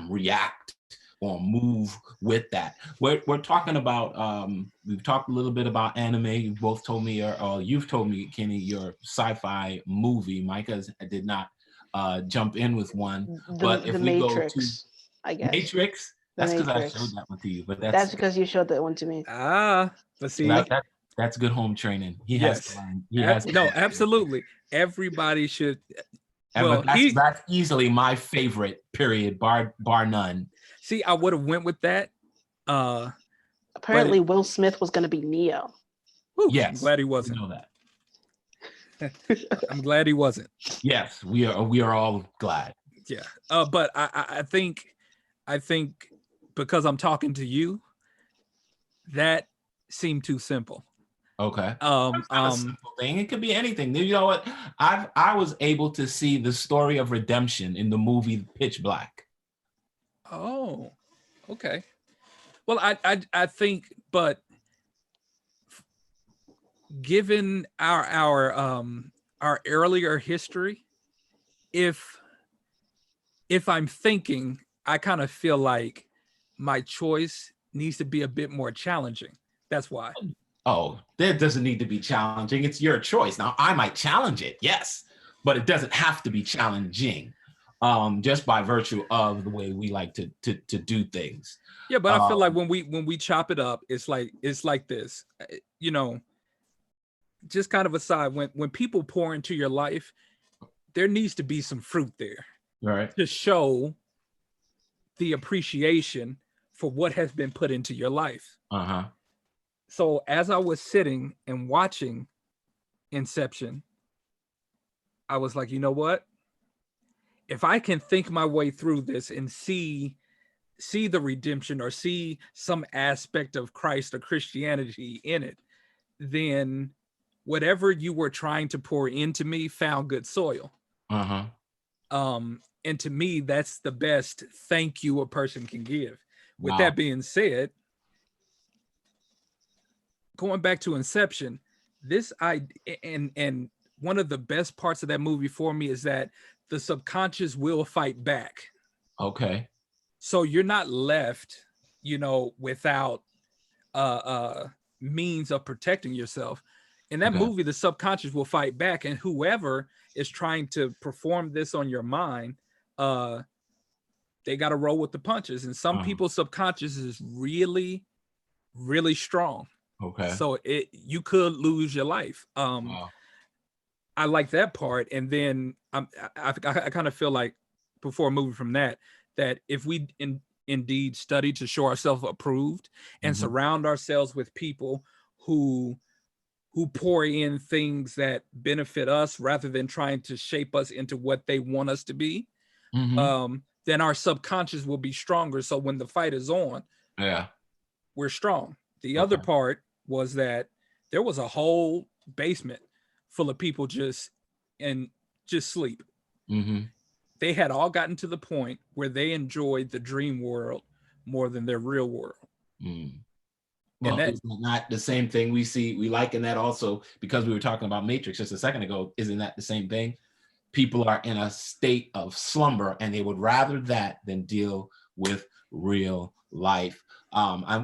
react or move with that. We're talking about, we've talked a little bit about anime. You both told me, or you've told me, Kenny, your sci-fi movie. Micah did not jump in with one. But if The we go to Matrix, I guess. Matrix, The that's because I Matrix. showed that one to you. But That's because you showed that one to me. Let's see. That's good home training. He has Yes. to learn. He has to No, learn. absolutely. Everybody should. And Well, but that's easily my favorite. Period. Bar none. See, I would have went with that. Apparently, Will Smith was going to be Neo. Yes, I'm glad he wasn't. We know that. I'm glad he wasn't. Yes, we are all glad. Yeah. But I think because I'm talking to you, that seemed too simple. Okay. That's not a simple thing. It could be anything. You know what? I was able to see the story of redemption in the movie Pitch Black. Oh, okay. Well, I think, but given our earlier history, if I'm thinking, I kind of feel like my choice needs to be a bit more challenging. That's why. Oh, that doesn't need to be challenging. It's your choice. Now, I might challenge it, yes, but it doesn't have to be challenging, just by virtue of the way we like to do things. Yeah, but I feel like when we chop it up, it's like this, you know. Just kind of aside, when people pour into your life, there needs to be some fruit there, right, to show the appreciation for what has been put into your life. So as I was sitting and watching Inception, I was like, you know what? If I can think my way through this and see the redemption or see some aspect of Christ or Christianity in it, then whatever you were trying to pour into me found good soil. And to me, that's the best thank you a person can give. With that being said, going back to Inception, and one of the best parts of that movie for me is that the subconscious will fight back. Okay. So you're not left, without means of protecting yourself. In that movie, the subconscious will fight back, and whoever is trying to perform this on your mind, they got to roll with the punches. And some people's subconscious is really, really strong. Okay. So you could lose your life. I like that part. And then I kind of feel like, before moving from that if we indeed study to show ourselves approved and surround ourselves with people who pour in things that benefit us rather than trying to shape us into what they want us to be, then our subconscious will be stronger. So when the fight is on, we're strong. The other part was that there was a whole basement full of people just sleep. They had all gotten to the point where they enjoyed the dream world more than their real world. Well, it's not the same thing we liken that also, because we were talking about Matrix just a second ago. Isn't that the same thing? People are in a state of slumber and they would rather that than deal with real life.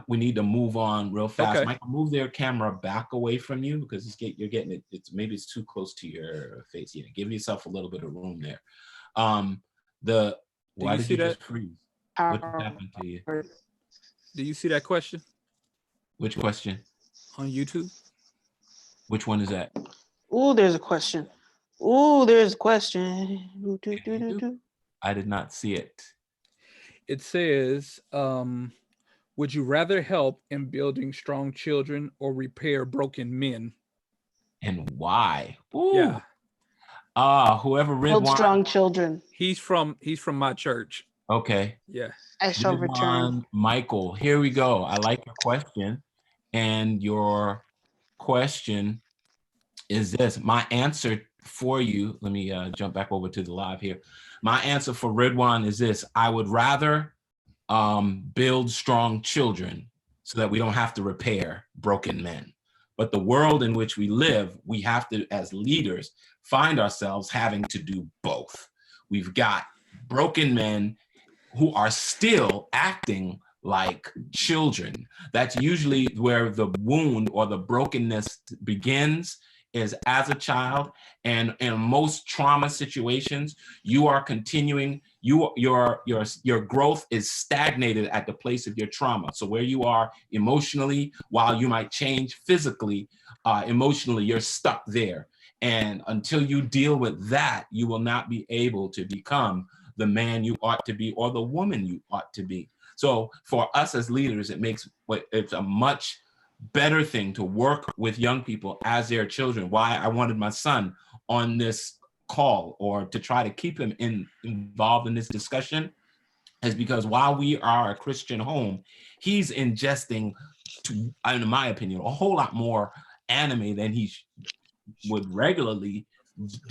We need to move on real fast. Michael, move their camera back away from you because you're getting it. Maybe it's too close to your face. Yeah, give yourself a little bit of room there. Why did you just freeze? What happened to you? Do you see that question? Which question? On YouTube. Which one is that? Oh, there's a question. Oh, there's a question. I did not see it. It says, would you rather help in building strong children or repair broken men? And why? Ooh. Yeah. Whoever build strong children. He's from my church. Okay. Yeah. I shall return. Michael, here we go. I like your question. And your question is this. My answer for you, let me jump back over to the live here. My answer for Ridwan is this. I would rather build strong children. so that we don't have to repair broken men. But the world in which we live, we have to, as leaders, find ourselves having to do both. We've got broken men who are still acting like children. That's usually where the wound or the brokenness begins, is as a child. And in most trauma situations, you are continuing, your growth is stagnated at the place of your trauma. So where you are emotionally, while you might change physically, emotionally, you're stuck there. And until you deal with that, you will not be able to become the man you ought to be or the woman you ought to be. So for us as leaders, it's a much better thing to work with young people as their children. Why I wanted my son on this call, or to try to keep him involved in this discussion, is because while we are a Christian home, he's ingesting, in my opinion, a whole lot more anime than he would regularly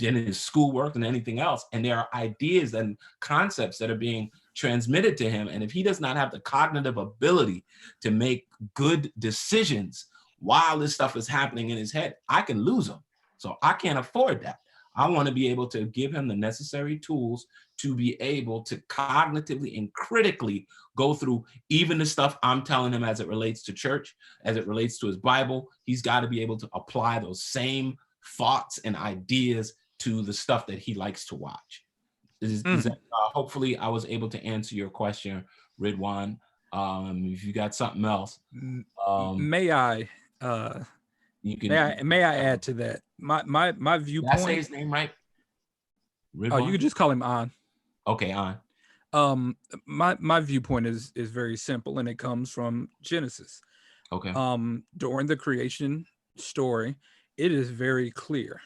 in his schoolwork and anything else. And there are ideas and concepts that are being transmitted to him. And if he does not have the cognitive ability to make good decisions while this stuff is happening in his head, I can lose him. So I can't afford that. I want to be able to give him the necessary tools to be able to cognitively and critically go through even the stuff I'm telling him as it relates to church, as it relates to his Bible. He's got to be able to apply those same thoughts and ideas to the stuff that he likes to watch. Is that, hopefully I was able to answer your question, Ridwan. If you got something else, may I add to that? My viewpoint. Did I say his name right? Ridwan? Oh, you could just call him On. Okay, On. My viewpoint is very simple, and it comes from Genesis. Okay. During the creation story, it is very clear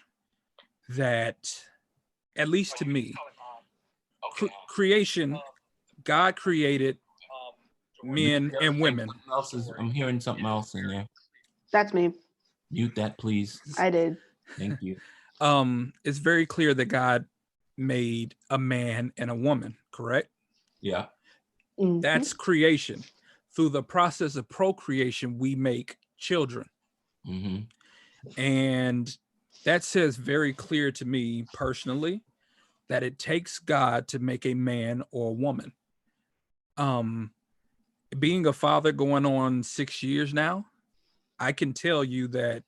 that, at least to me, creation, God created men and women. I'm hearing something else in there. That's me. Mute that, please. I did. Thank you. It's very clear that God made a man and a woman, correct? Yeah. Mhm. That's creation. Through the process of procreation, we make children. Mm-hmm. And that says very clear to me personally that it takes God to make a man or a woman. Being a father going on 6 years now, I can tell you that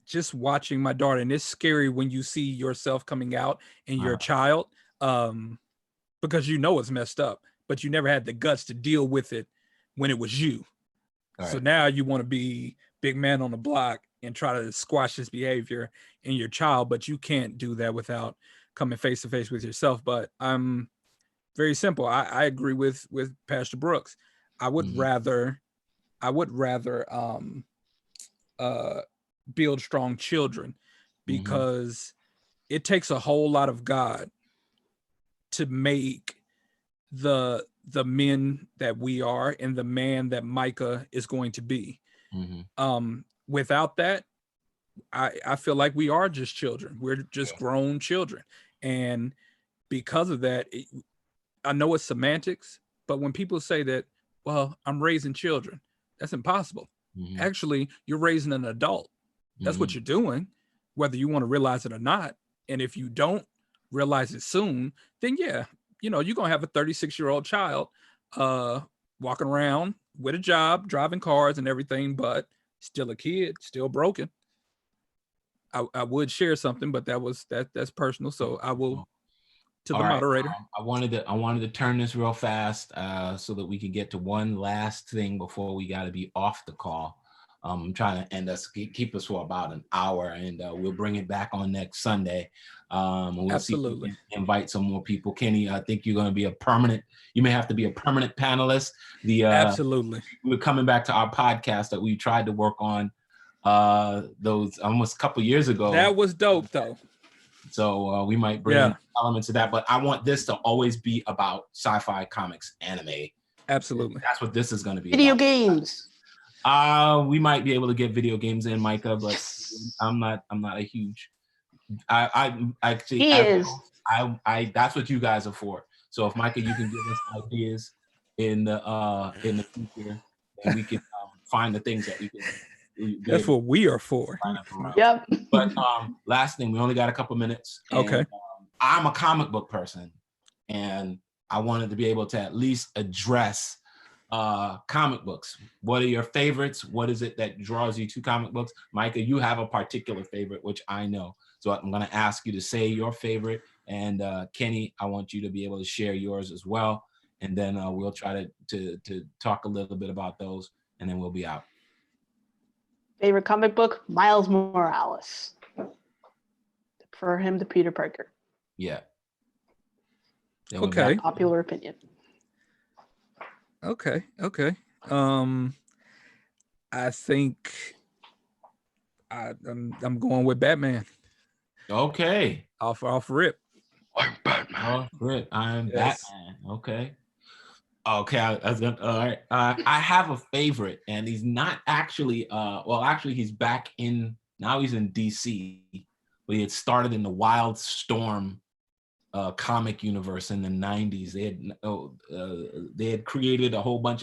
just watching my daughter, and it's scary when you see yourself coming out in your child, because you know it's messed up, but you never had the guts to deal with it when it was you. All so right. now you want to be big man on the block and try to squash this behavior in your child, but you can't do that without coming face to face with yourself. But I'm very simple. I agree with Pastor Brooks. I would rather build strong children, because it takes a whole lot of God to make the men that we are and the man that Micah is going to be. Without that, I feel like we are just children. We're just grown children. And because of that, I know it's semantics, but when people say that, well, I'm raising children, that's impossible. Actually, you're raising an adult. That's what you're doing, whether you want to realize it or not. And if you don't realize it soon, then yeah, you're going to have a 36-year-old child walking around with a job, driving cars and everything, but still a kid, still broken. I would share something, but that's personal. So I will, to the moderator. I wanted to turn this real fast so that we could get to one last thing before we got to be off the call. I'm trying to end us, keep us for about an hour, and we'll bring it back on next Sunday. And we'll Absolutely. see if we can invite some more people. Kenny, I think you're going to be you may have to be a permanent panelist. Absolutely. We're coming back to our podcast that we tried to work on those almost a couple years ago. That was dope though. So we might bring elements of that, but I want this to always be about sci-fi, comics, anime. Absolutely. That's what this is going to be Video about. games. We might be able to get video games in, Micah, but I'm not a huge. I actually. I that's what you guys are for. So if Micah, you can give us ideas in the future, and we can find the things that we can. That's what we are for. Yep. But last thing, we only got a couple minutes. And, Okay. I'm a comic book person, and I wanted to be able to at least address comic books. What are your favorites? What is it that draws you to comic books? Micah, you have a particular favorite, which I know. So I'm going to ask you to say your favorite. And Kenny, I want you to be able to share yours as well. And then we'll try to talk a little bit about those, and then we'll be out. Favorite comic book? Miles Morales. Prefer him to Peter Parker. Yeah. Okay. Popular opinion. Okay. I think I'm going with Batman. Okay. Off rip. I'm Batman. Oh, good. I'm Yes. Batman. Okay. Okay. I was gonna, all right. I have a favorite, and he's not actually. Well, actually, he's back in. Now he's in DC, but he had started in the Wild Storm comic universe in the 90s. They had created a bunch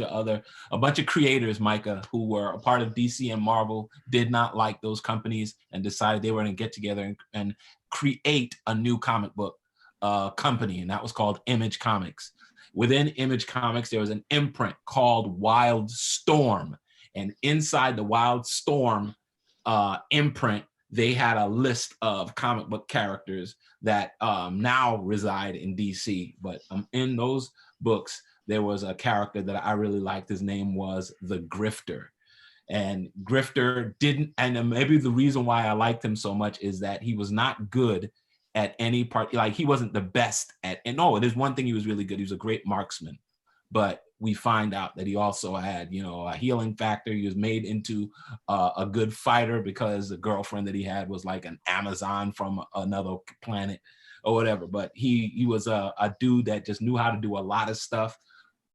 of creators, Micah, who were a part of DC and Marvel, did not like those companies and decided they were going to get together and create a new comic book company, and that was called Image Comics. Within Image Comics, there was an imprint called Wild Storm, and inside the Wild Storm imprint, they had a list of comic book characters that now reside in DC. But in those books, there was a character that I really liked. His name was the Grifter. And Grifter didn't, and maybe the reason why I liked him so much is that he was not good at any part. Like, he wasn't the best at, and no, there's one thing he was really good. He was a great marksman. But we find out that he also had, a healing factor. He was made into a good fighter because the girlfriend that he had was like an Amazon from another planet or whatever. But he was a dude that just knew how to do a lot of stuff.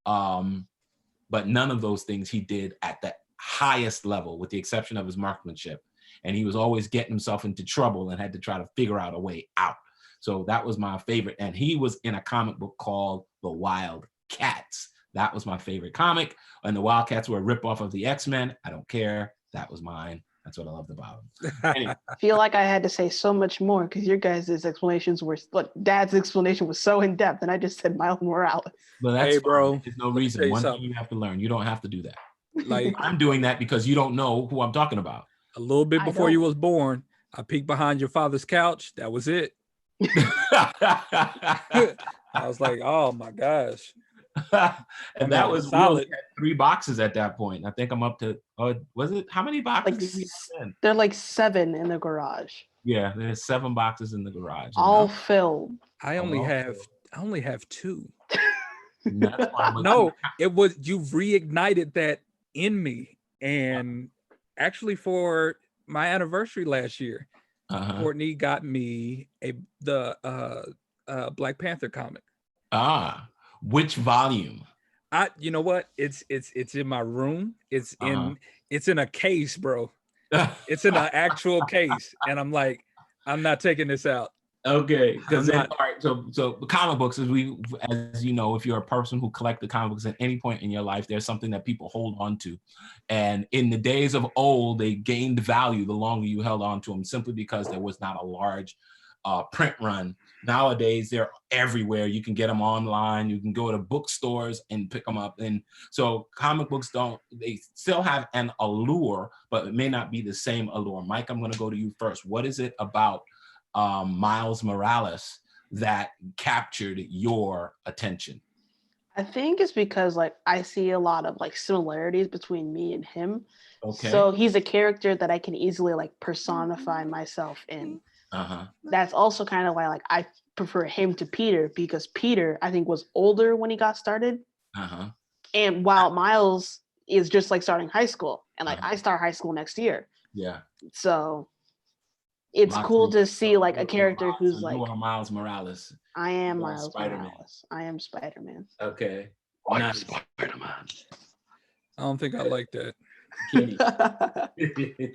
But none of those things he did at the highest level, with the exception of his marksmanship. And he was always getting himself into trouble and had to try to figure out a way out. So that was my favorite. And he was in a comic book called The Wild Cats. That was my favorite comic. And the Wildcats were a ripoff of the X-Men. I don't care. That was mine. That's what I loved about him. Anyway. I feel like I had to say so much more because your guys' explanations were, Dad's explanation was so in depth, and I just said Miles Morales. But that's hey, bro. There's no reason. One thing you have to learn. You don't have to do that. Like, I'm doing that because you don't know who I'm talking about. A little bit before you was born, I peeked behind your father's couch. That was it. I was like, oh my gosh. And that was solid. 3 boxes at that point. I think I'm up to, was it, how many boxes did we have? They're like 7 in the garage. Yeah, there's 7 boxes in the garage. All filled. I only have 2. That's fine. No, it was, you reignited that in me. And actually, for my anniversary last year, Courtney got me the Black Panther comic. Which volume? You know what? It's in my room. It's in a case, bro. It's in an actual case, and I'm like, I'm not taking this out. Okay, because all right. So comic books, as you know, if you're a person who collected comic books at any point in your life, there's something that people hold on to, and in the days of old, they gained value the longer you held on to them, simply because there was not a large print run. Nowadays, they're everywhere. You can get them online. You can go to bookstores and pick them up. And so comic books they still have an allure, but it may not be the same allure. Mike, I'm going to go to you first. What is it about Miles Morales that captured your attention? I think it's because I see a lot of similarities between me and him. Okay. So he's a character that I can easily personify myself in. That's also kind of why I prefer him to Peter, because Peter, I think, was older when he got started. And while Miles is just starting high school, and I start high school next year. Yeah. So it's cool to see a character who's you are Miles Morales. I am Miles Morales. I am Spider-Man. Okay. Nice. Spider-Man. I don't think I like that.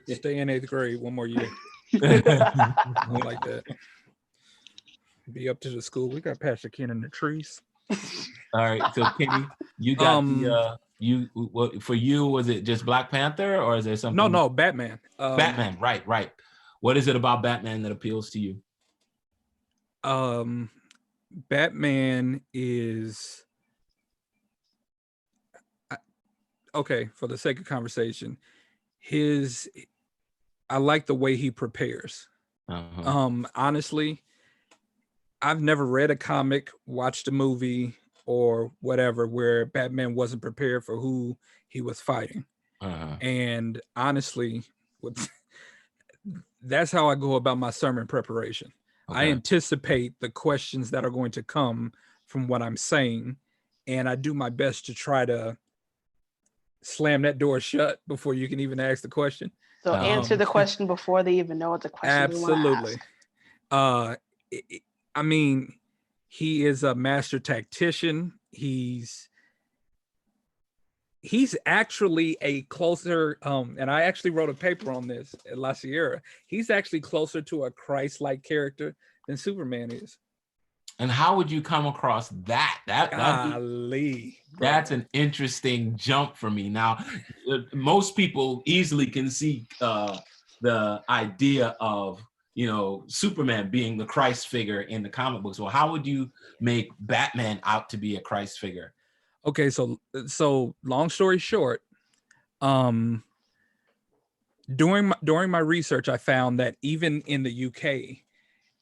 Stay in 8th grade 1 more year. I don't like that. Be up to the school. We got Pastor Ken in the trees. All right. So Kenny, you got For you, was it just Black Panther, or is there something? No, Batman. Batman, right. What is it about Batman that appeals to you? Batman is okay, for the sake of conversation. I like the way he prepares. Honestly, I've never read a comic, watched a movie, or whatever where Batman wasn't prepared for who he was fighting. And honestly, that's how I go about my sermon preparation. I anticipate the questions that are going to come from what I'm saying, and I do my best to try to slam that door shut before you can even ask the question. So answer the question before they even know what the question absolutely. They want to ask. I mean, he is a master tactician. He's actually a closer, and I actually wrote a paper on this at La Sierra. He's actually closer to a Christ-like character than Superman is. And how would you come across that? That's an interesting jump for me. Now, most people easily can see the idea of, Superman being the Christ figure in the comic books. Well, how would you make Batman out to be a Christ figure? Okay, so long story short, during my research, I found that even in the UK,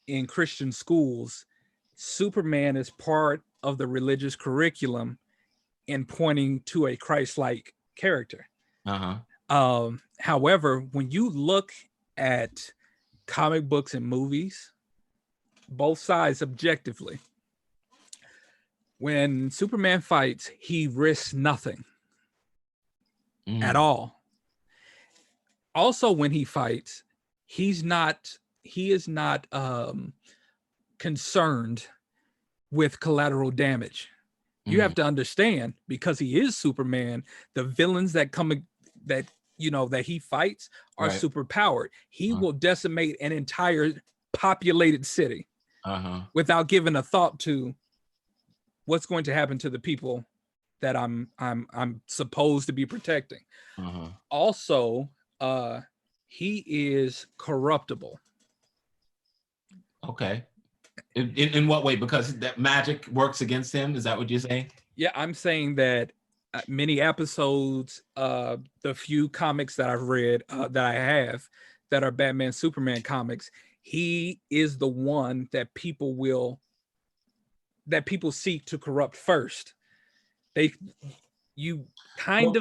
in Christian schools, Superman is part of the religious curriculum in pointing to a Christ-like character. However, when you look at comic books and movies, both sides objectively, when Superman fights, he risks nothing at all. Also, when he fights, he is not concerned with collateral damage. You have to understand, because he is Superman, the villains that he fights are super powered. He will decimate an entire populated city without giving a thought to what's going to happen to the people that I'm supposed to be protecting. Also, he is corruptible. Okay. In what way? Because that magic works against him? Is that what you're saying? Yeah, I'm saying that many episodes, the few comics that I've read, that I have, that are Batman, Superman comics, he is the one that people seek to corrupt first. You get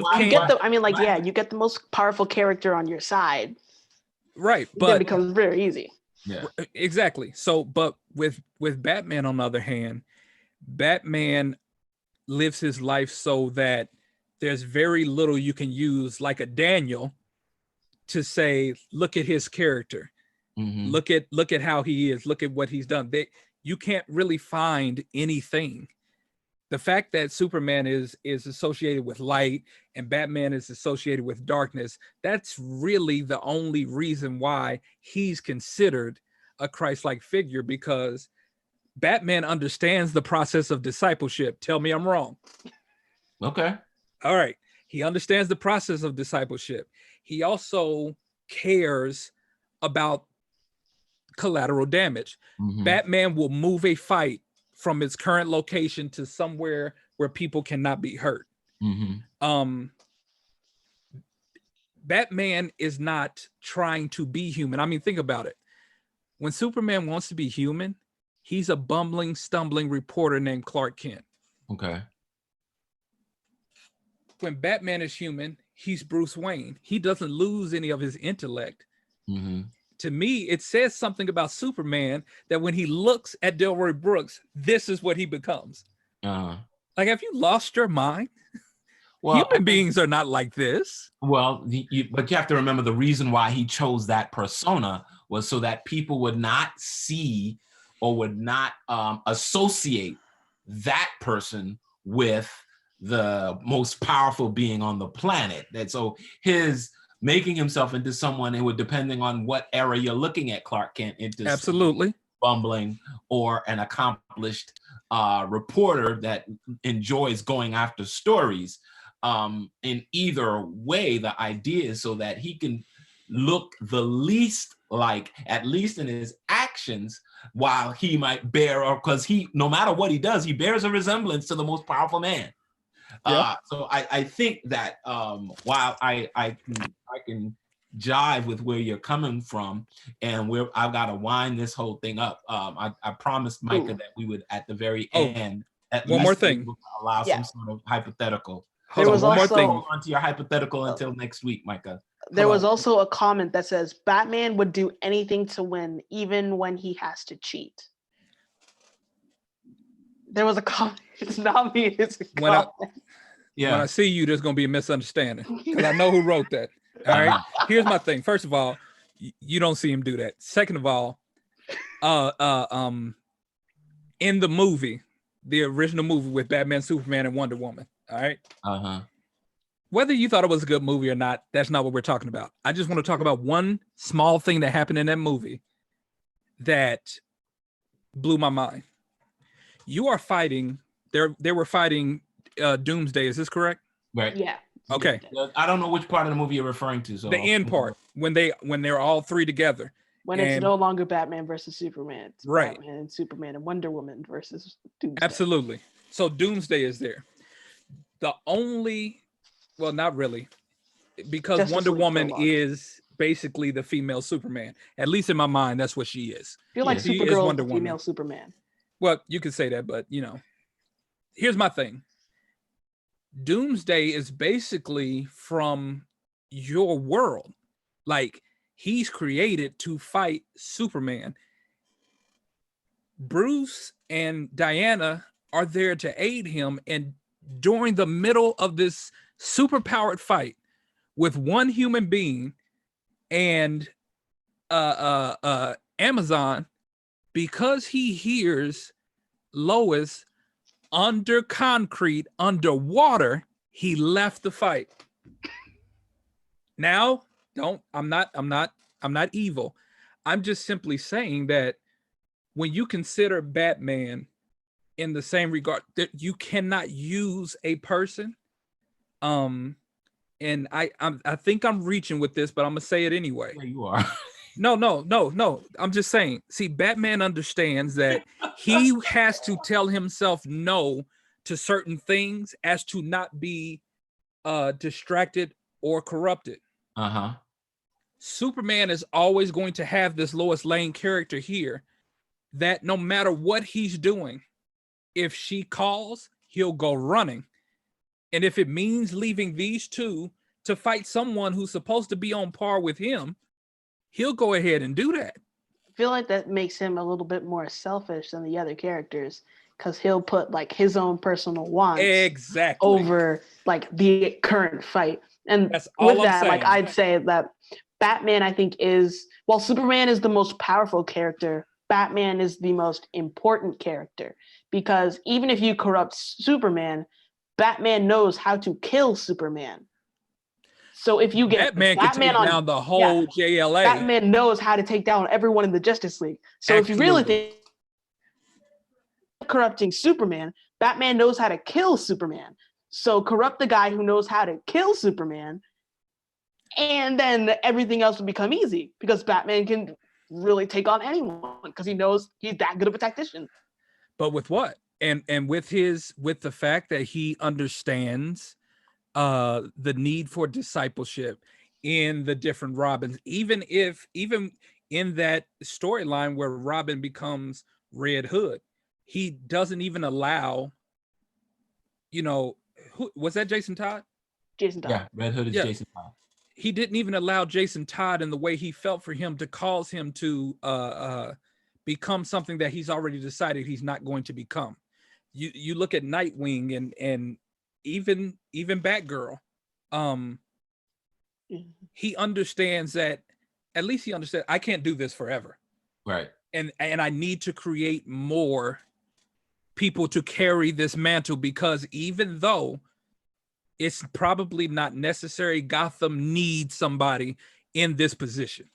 the most powerful character on your side. Right. But it becomes very easy. Yeah, exactly. So, but with Batman, on the other hand, Batman lives his life so that there's very little you can use, like a Daniel, to say, look at his character. Look at how he is. Look at what he's done. You can't really find anything. The fact that Superman is associated with light and Batman is associated with darkness, that's really the only reason why he's considered a Christ-like figure, because Batman understands the process of discipleship. Tell me I'm wrong. Okay. All right. He understands the process of discipleship. He also cares about collateral damage. Batman will move a fight from its current location to somewhere where people cannot be hurt. Batman is not trying to be human. I mean, think about it. When Superman wants to be human, he's a bumbling, stumbling reporter named Clark Kent. Okay. When Batman is human, he's Bruce Wayne. He doesn't lose any of his intellect. To me, it says something about Superman that when he looks at Delroy Brooks, this is what he becomes. Like, have you lost your mind? Well, human beings are not like this. Well, but you have to remember, the reason why he chose that persona was so that people would not see or would not associate that person with the most powerful being on the planet. And so his making himself into someone, it would, depending on what era you're looking at Clark Kent, into absolutely bumbling or an accomplished reporter that enjoys going after stories. in either way. The idea is so that he can look the least like, at least in his actions, while he might bear, or because he, no matter what he does, he bears a resemblance to the most powerful man. So I think that while I can jive with where you're coming from, and where I've got to wind this whole thing up. I promised Micah that we would at the very end at one least more thing allow some sort of hypothetical. There was one more also thing. Hold on to your hypothetical until next week, Micah. There was also a comment that says Batman would do anything to win, even when he has to cheat. There was a comment. It's not me. It's a comment. When I see you, there's going to be a misunderstanding because I know who wrote that. All right. Here's my thing. First of all, you don't see him do that. Second of all, in the movie, the original movie with Batman, Superman, and Wonder Woman. All right. Whether you thought it was a good movie or not, that's not what we're talking about. I just want to talk about one small thing that happened in that movie that blew my mind. You are fighting. They were fighting Doomsday. Is this correct? Right. Yeah. Okay. I don't know which part of the movie you're referring to. So the end part, when they're all three together. When it's no longer Batman versus Superman. It's right. Batman and Superman and Wonder Woman versus Doomsday. Absolutely. So Doomsday is there. The only, well, not really, because Justice Wonder Woman is basically the female Superman. At least in my mind, that's what she is. I feel like Supergirl is the female Superman. Well, you could say that, but here's my thing. Doomsday is basically from your world. Like, he's created to fight Superman. Bruce and Diana are there to aid him, and during the middle of this superpowered fight with one human being and Amazon, because he hears Lois under concrete, underwater, he left the fight. Now, I'm not evil. I'm just simply saying that when you consider Batman in the same regard, that you cannot use a person. And I think I'm reaching with this, but I'm gonna say it anyway. Yeah, you are. No. I'm just saying. See, Batman understands that he has to tell himself no to certain things as to not be distracted or corrupted. Superman is always going to have this Lois Lane character here that no matter what he's doing, if she calls, he'll go running. And if it means leaving these two to fight someone who's supposed to be on par with him, he'll go ahead and do that. I feel like that makes him a little bit more selfish than the other characters, because he'll put like his own personal wants over like the current fight. And that's with that, like I'd say that Batman, I think, while Superman is the most powerful character, Batman is the most important character, because even if you corrupt Superman, Batman knows how to kill Superman. So if you get Batman can take down the whole JLA. Batman knows how to take down everyone in the Justice League. So if you really think corrupting Superman, Batman knows how to kill Superman. So corrupt the guy who knows how to kill Superman, and then everything else will become easy, because Batman can really take on anyone because he knows he's that good of a tactician. But with what? And with the fact that he understands the need for discipleship in the different Robins, even in that storyline where Robin becomes Red Hood, he doesn't even allow, who was that? Jason Todd? Jason Todd. Yeah, Red Hood is Jason Todd. He didn't even allow Jason Todd in the way he felt for him to cause him to become something that he's already decided he's not going to become. You look at Nightwing and even Batgirl. He understands that, at least he understands, I can't do this forever. Right. And I need to create more people to carry this mantle, because even though it's probably not necessary, Gotham needs somebody in this position.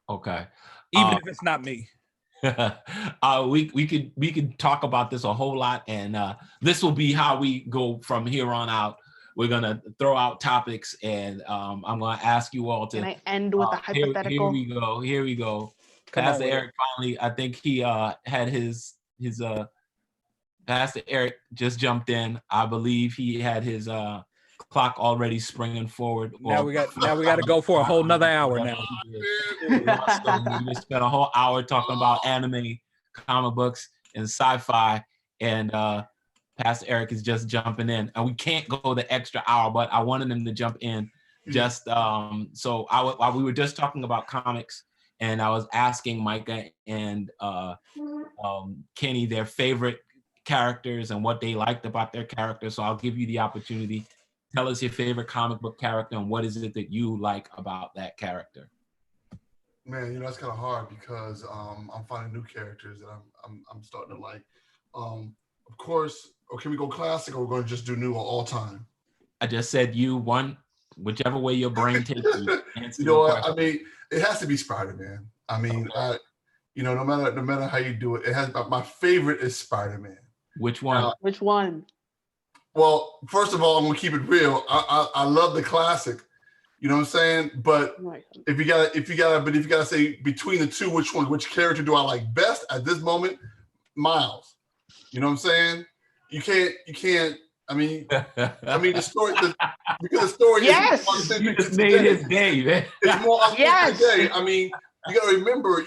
Okay. Even if it's not me. We could talk about this a whole lot, and this will be how we go from here on out. we're gonna throw out topics, and I'm gonna ask you all to. Can I end with a hypothetical? Here we go. Come on Pastor with Eric finally, I think he had his Pastor Eric just jumped in. I believe he had his clock already springing forward. Now we got to go for a whole nother hour now. We just spent a whole hour talking about anime, comic books, and sci-fi, and Pastor Eric is just jumping in, and we can't go the extra hour, but I wanted him to jump in just so while we were just talking about comics, and I was asking Micah and Kenny their favorite characters and what they liked about their characters. So I'll give you the opportunity. Tell us your favorite comic book character and what is it that you like about that character. Man, that's kind of hard because I'm finding new characters that I'm starting to like. Of course, or can we go classic, or we're going to just do new or all time? I just said whichever way your brain takes you. You know what? I mean, it has to be Spider-Man. I mean, okay. No matter how you do it, it has. My favorite is Spider-Man. Which one? Which one? Well, first of all, I'm gonna keep it real. I love the classic. You know what I'm saying? But if you gotta say between the two, which character do I like best at this moment? Miles. You know what I'm saying? You can't. I mean, the story, because the story yes! is you just made his day, man. It's more yes! today. I mean, you gotta remember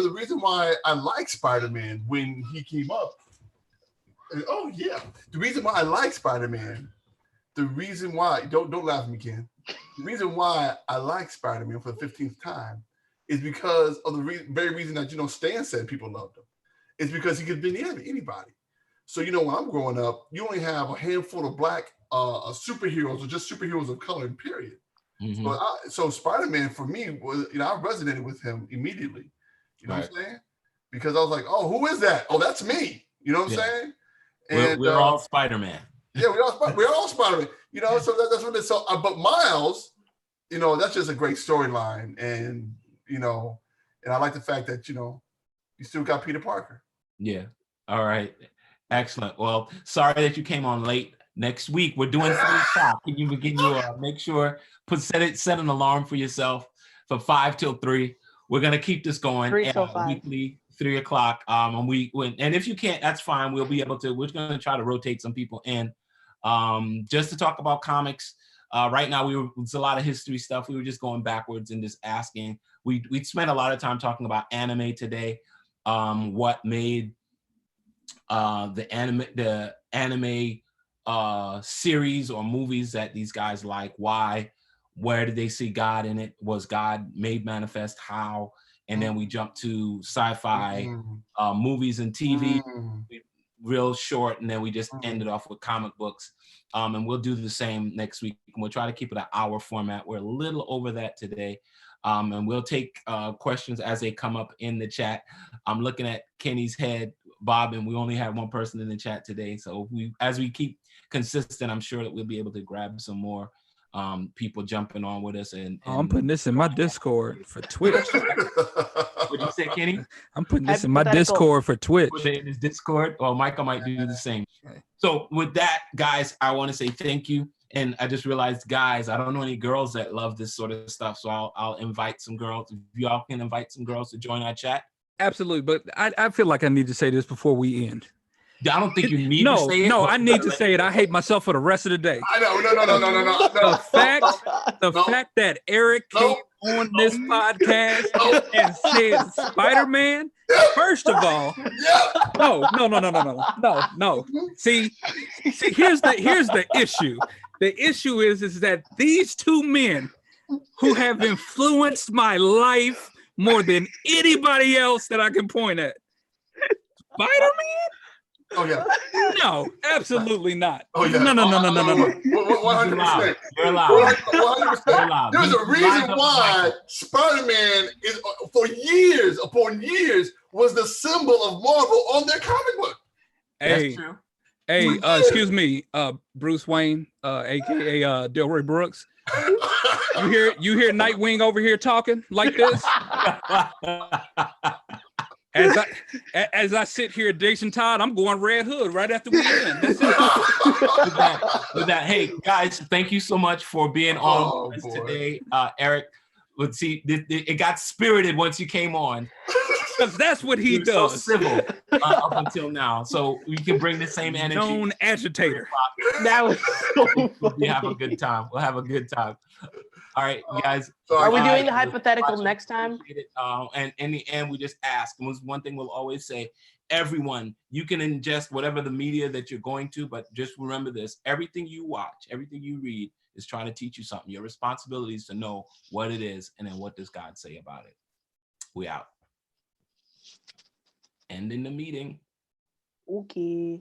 the reason why I like Spider-Man when he came up. Oh yeah, the reason why I like Spider-Man, the reason why don't laugh at me, Ken. The reason why I like Spider-Man for the 15th time is because of the very reason that Stan said people loved him. It's because he could be anybody. So when I'm growing up, you only have a handful of black superheroes or just superheroes of color, period. Mm-hmm. So Spider-Man for me was, I resonated with him immediately. You know what I'm saying? Because I was like, oh, who is that? Oh, that's me. You know what I'm saying? And we're all Spider-Man. Yeah, we're all Spider-Man. So that's what it is. So, but Miles, that's just a great storyline, and and I like the fact that you still got Peter Parker. Yeah. All right. Excellent. Well, sorry that you came on late. Next week we're doing 3 o'clock. Can you make sure set an alarm for yourself for 5 till 3. We're gonna keep this going weekly. 3 o'clock. And if you can't, that's fine. We're going to try to rotate some people in just to talk about comics. Right now, it's a lot of history stuff. We were just going backwards and just asking. We spent a lot of time talking about anime today. What made the anime series or movies that these guys like? Why? Where did they see God in it? Was God made manifest? How? And then we jump to sci-fi movies and TV, real short, and then we just ended off with comic books. And we'll do the same next week. And we'll try to keep it an hour format. We're a little over that today. And we'll take questions as they come up in the chat. I'm looking at Kenny's head, Bob, and we only have one person in the chat today. So as we keep consistent, I'm sure that we'll be able to grab some more people jumping on with us. And I'm putting this in my Discord for Twitch. What'd you say, Kenny? I'm putting this in my Discord for Twitch. Put it in his Discord. Or Michael might do the same. So with that, guys, I want to say thank you. And I just realized, guys, I don't know any girls that love this sort of stuff. So I'll invite some girls. If y'all can invite some girls to join our chat. Absolutely. But I feel like I need to say this before we end. I don't think you need to say it. No, I need to say it. I hate myself for the rest of the day. I know. No. The fact that Eric came on this podcast and said Spider-Man, first of all, no. See, here's the issue. The issue is that these two men who have influenced my life more than anybody else that I can point at. Spider-Man? Oh yeah. No, absolutely not. Oh yeah. No. 100%. You're allowed. 100%. There's a reason why Spider-Man is for years upon years was the symbol of Marvel on their comic book. Hey, that's true. Hey, excuse me, Bruce Wayne, aka Delroy Brooks. You hear Nightwing over here talking like this? As I sit here at Jason Todd, I'm going Red Hood right after we end. That's it. With that, hey guys, thank you so much for being on with us today. Eric, let's see, it got spirited once you came on. Because that's what he does. So civil up until now, so we can bring the same energy. Known agitator. That was so We have a good time. We'll have a good time. All right, you guys. Are we doing the Bye. hypothetical next time? And in the end, we just ask. And one thing we'll always say, everyone, you can ingest whatever the media that you're going to, but just remember this: everything you watch, everything you read is trying to teach you something. Your responsibility is to know what it is, and then what does God say about it. We out. Ending the meeting. Okay.